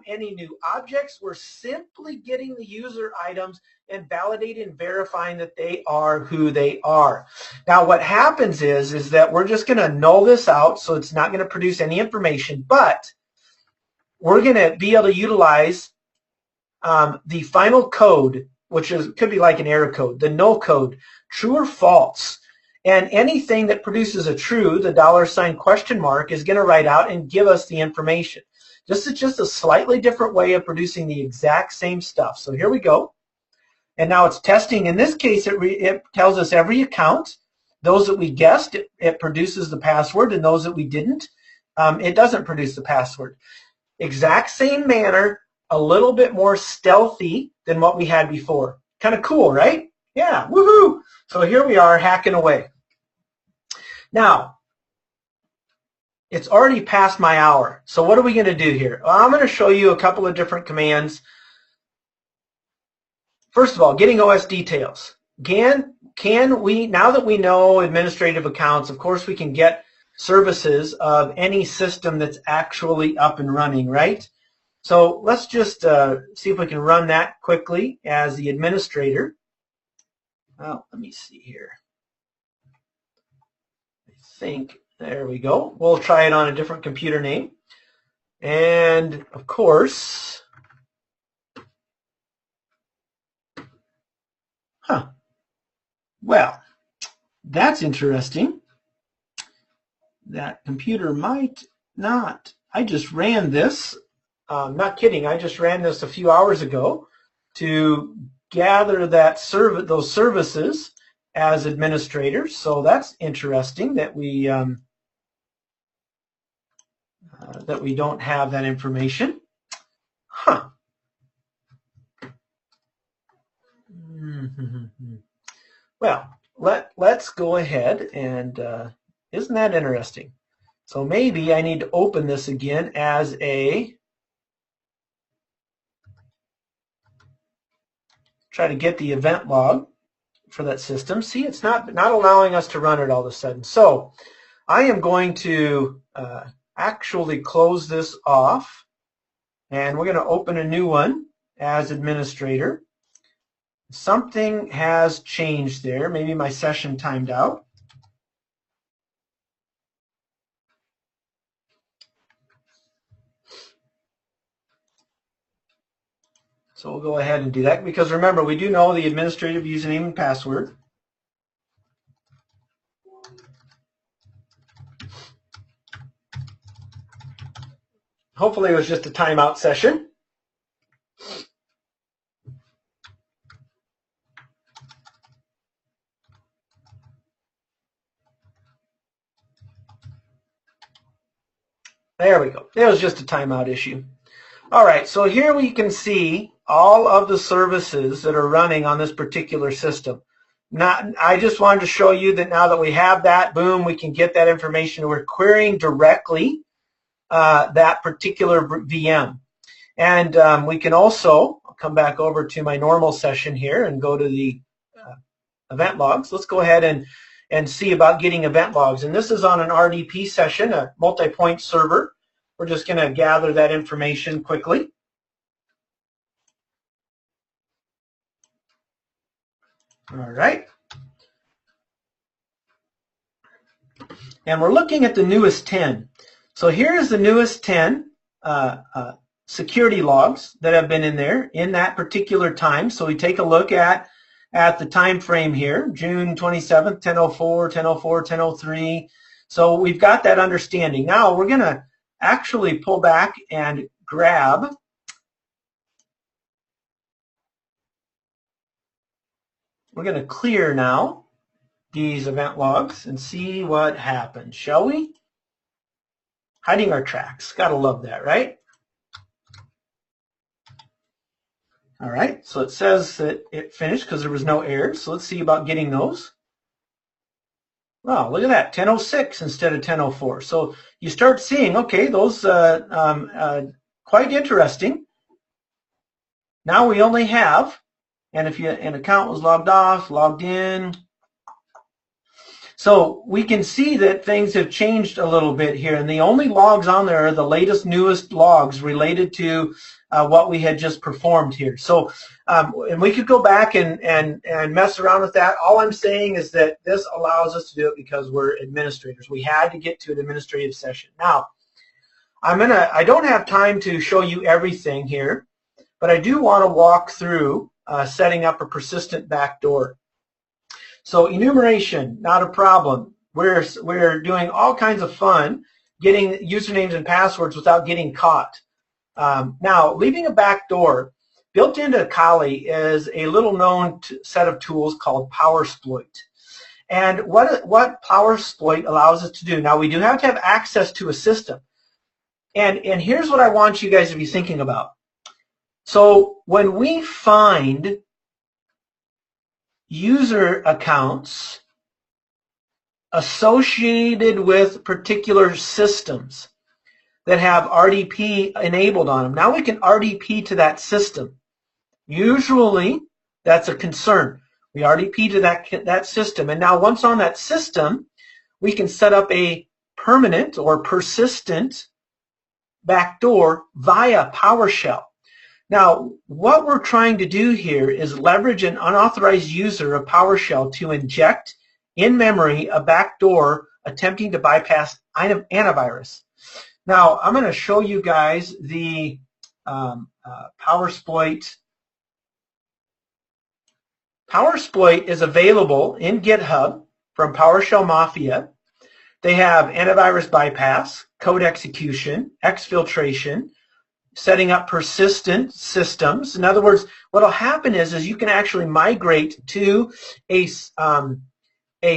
any new objects. We're simply getting the user items and validating and verifying that they are who they are. Now what happens is that we're just going to null this out, so it's not going to produce any information, but we're going to be able to utilize the final code, which could be like an error code, the null code, true or false. And anything that produces a true, the $? is going to write out and give us the information. This is just a slightly different way of producing the exact same stuff. So here we go. And now it's testing. In this case, it tells us every account. Those that we guessed, it produces the password, and those that we didn't, it doesn't produce the password. Exact same manner, a little bit more stealthy than what we had before. Kind of cool, right? Yeah, woohoo! So here we are hacking away. Now, it's already past my hour. So what are we going to do here? Well, I'm going to show you a couple of different commands. First of all, getting OS details. Can we, now that we know administrative accounts, of course we can get services of any system that's actually up and running, right? So let's just see if we can run that quickly as the administrator. Well, let me see here. I think, there we go. We'll try it on a different computer name. And of course, well, that's interesting. That computer might not. I just ran this. Not kidding. I just ran this a few hours ago to gather those services as administrators. So that's interesting that we don't have that information. Well, let's go ahead and isn't that interesting? So maybe I need to open this again as try to get the event log for that system. See, it's not allowing us to run it all of a sudden. So I am going to actually close this off, and we're going to open a new one as administrator. Something has changed there. Maybe my session timed out. So we'll go ahead and do that, because remember, we do know the administrative username and password. Hopefully it was just a timeout session. There we go. It was just a timeout issue. All right, so here we can see all of the services that are running on this particular system. Now, I just wanted to show you that now that we have that, boom, we can get that information. We're querying directly that particular VM. And we can also, I'll come back over to my normal session here and go to the event logs. Let's go ahead and see about getting event logs. And this is on an RDP session, a multi-point server. We're just going to gather that information quickly. All right. And we're looking at the newest 10. So here's the newest 10 security logs that have been in there in that particular time. So we take a look at at the time frame here, June 27th, 10:04, 10:04, 10:03. So we've got that understanding. Now we're going to actually pull back and grab we're going to clear now these event logs and see what happens, shall we? Hiding our tracks. Gotta love that, right? All right, so it says that it finished because there was no errors. So let's see about getting those. Wow, look at that, 10:06 instead of 10:04. So you start seeing, okay, those quite interesting. Now we only have, and if an account was logged off, logged in. So we can see that things have changed a little bit here, and the only logs on there are the latest, newest logs related to what we had just performed here. So, and we could go back and mess around with that. All I'm saying is that this allows us to do it because we're administrators. We had to get to an administrative session. Now, I don't have time to show you everything here, but I do want to walk through setting up a persistent backdoor. So enumeration, not a problem. We're doing all kinds of fun getting usernames and passwords without getting caught. Now, leaving a backdoor, built into Kali is a little known set of tools called PowerSploit. And what PowerSploit allows us to do, now we do have to have access to a system. And here's what I want you guys to be thinking about. So when we find user accounts associated with particular systems that have RDP enabled on them, now we can RDP to that system. Usually that's a concern. We RDP to that system, and now once on that system, we can set up a permanent or persistent backdoor via PowerShell. Now, what we're trying to do here is leverage an unauthorized user of PowerShell to inject in memory a backdoor attempting to bypass antivirus. Now, I'm going to show you guys the PowerSploit. PowerSploit is available in GitHub from PowerShell Mafia. They have antivirus bypass, code execution, exfiltration, setting up persistent systems. In other words, what will happen is you can actually migrate to a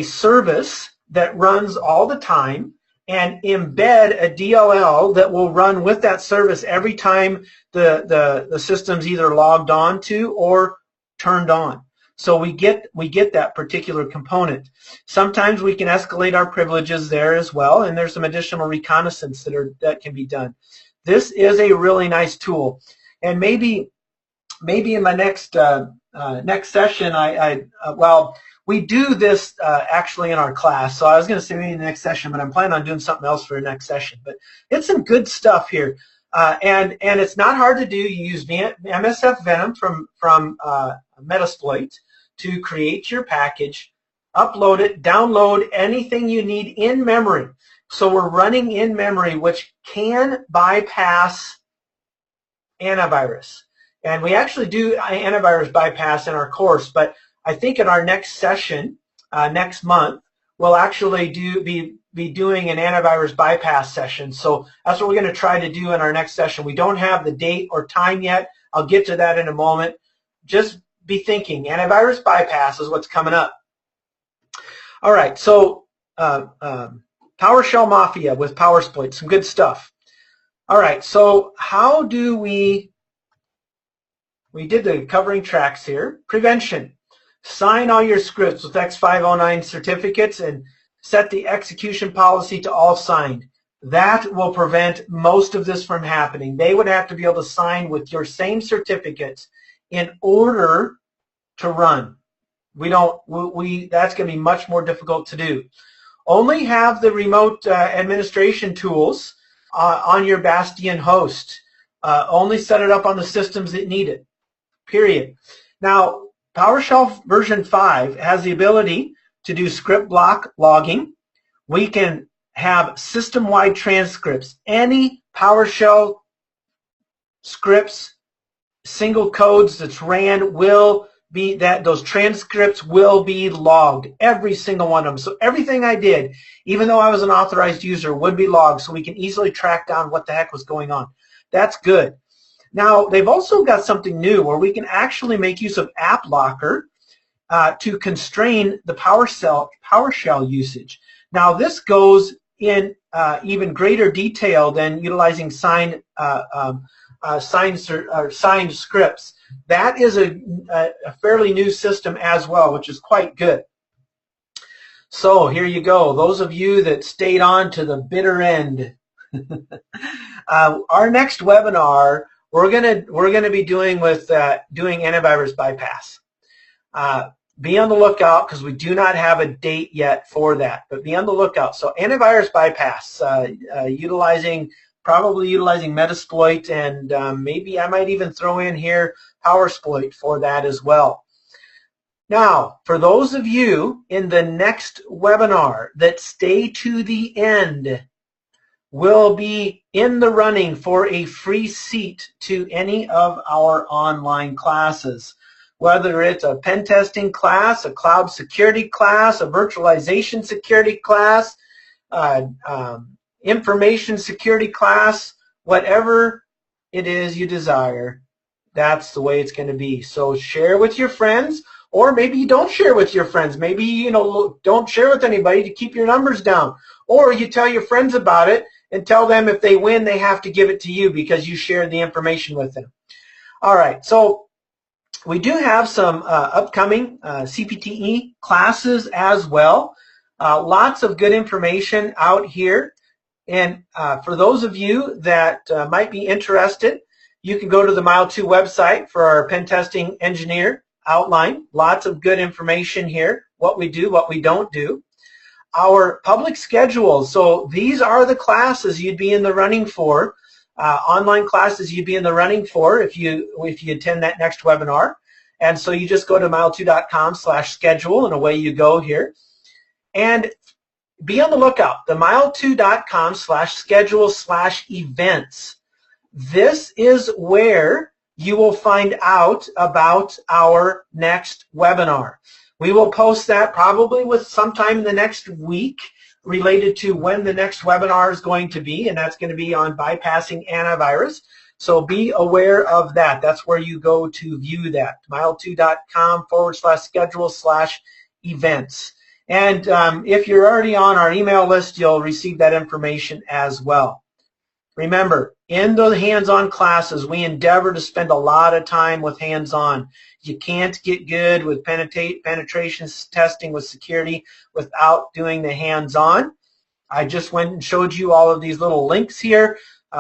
service that runs all the time and embed a DLL that will run with that service every time the system's either logged on to or turned on. So we get that particular component. Sometimes we can escalate our privileges there as well, and there's some additional reconnaissance that can be done. This is a really nice tool, and maybe in my next session, well, we do this actually in our class. So I was going to say maybe in the next session, but I'm planning on doing something else for the next session. But it's some good stuff here, and it's not hard to do. You use MSF Venom from Metasploit to create your package, upload it, download anything you need in memory. So we're running in memory, which can bypass antivirus. And we actually do antivirus bypass in our course, but I think in our next session, next month, we'll actually be doing an antivirus bypass session. So that's what we're going to try to do in our next session. We don't have the date or time yet. I'll get to that in a moment. Just be thinking, antivirus bypass is what's coming up. All right, so PowerShell Mafia with PowerSploit, some good stuff. All right, so how do we did the covering tracks here. Prevention. Sign all your scripts with X509 certificates and set the execution policy to all signed. That will prevent most of this from happening. They would have to be able to sign with your same certificates in order to run. That's going to be much more difficult to do. Only have the remote administration tools on your Bastion host. Only set it up on the systems that need it, period. Now, PowerShell version 5 has the ability to do script block logging. We can have system-wide transcripts. Any PowerShell scripts, single codes that's ran will those transcripts will be logged, every single one of them. So everything I did, even though I was an authorized user, would be logged so we can easily track down what the heck was going on. That's good. Now, they've also got something new where we can actually make use of App Locker to constrain the PowerShell usage. Now, this goes in even greater detail than utilizing signed scripts. That is a fairly new system as well, which is quite good. So here you go. Those of you that stayed on to the bitter end. Our next webinar, we're gonna be doing antivirus bypass. Be on the lookout because we do not have a date yet for that, but be on the lookout. So antivirus bypass, probably utilizing Metasploit, and maybe I might even throw in here PowerSploit for that as well. Now, for those of you in the next webinar that stay to the end, will be in the running for a free seat to any of our online classes. Whether it's a pen testing class, a cloud security class, a virtualization security class, information security class, whatever it is you desire, that's the way it's going to be. So share with your friends, or maybe you don't share with your friends. Maybe don't share with anybody to keep your numbers down, or you tell your friends about it and tell them if they win they have to give it to you because you shared the information with them. All right, so we do have some upcoming CPTE classes as well. Lots of good information out here. And for those of you that might be interested, you can go to the Mile2 website for our pen testing engineer outline. Lots of good information here, what we do, what we don't do. Our public schedule, so these are the classes you'd be in the running for, online classes you'd be in the running for if you attend that next webinar. And so you just go to mile2.com/schedule and away you go here. And be on the lookout, the mile2.com/schedule/events. This is where you will find out about our next webinar. We will post that probably with sometime in the next week related to when the next webinar is going to be, and that's going to be on bypassing antivirus. So be aware of that. That's where you go to view that, mile2.com/schedule/events. And if you're already on our email list, you'll receive that information as well. Remember, in the hands-on classes, we endeavor to spend a lot of time with hands-on. You can't get good with penetration testing with security without doing the hands-on. I just went and showed you all of these little links here.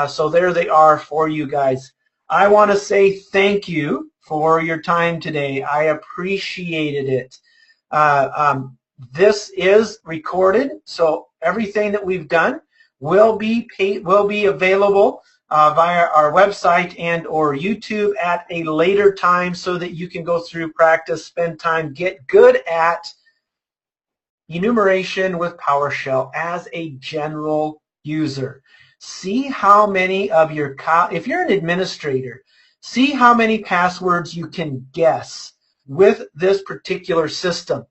So there they are for you guys. I want to say thank you for your time today. I appreciated it. This is recorded, so everything that we've done will be available via our website and or YouTube at a later time so that you can go through, practice, spend time, get good at enumeration with PowerShell as a general user. See how many of your, if you're an administrator, see how many passwords you can guess with this particular system.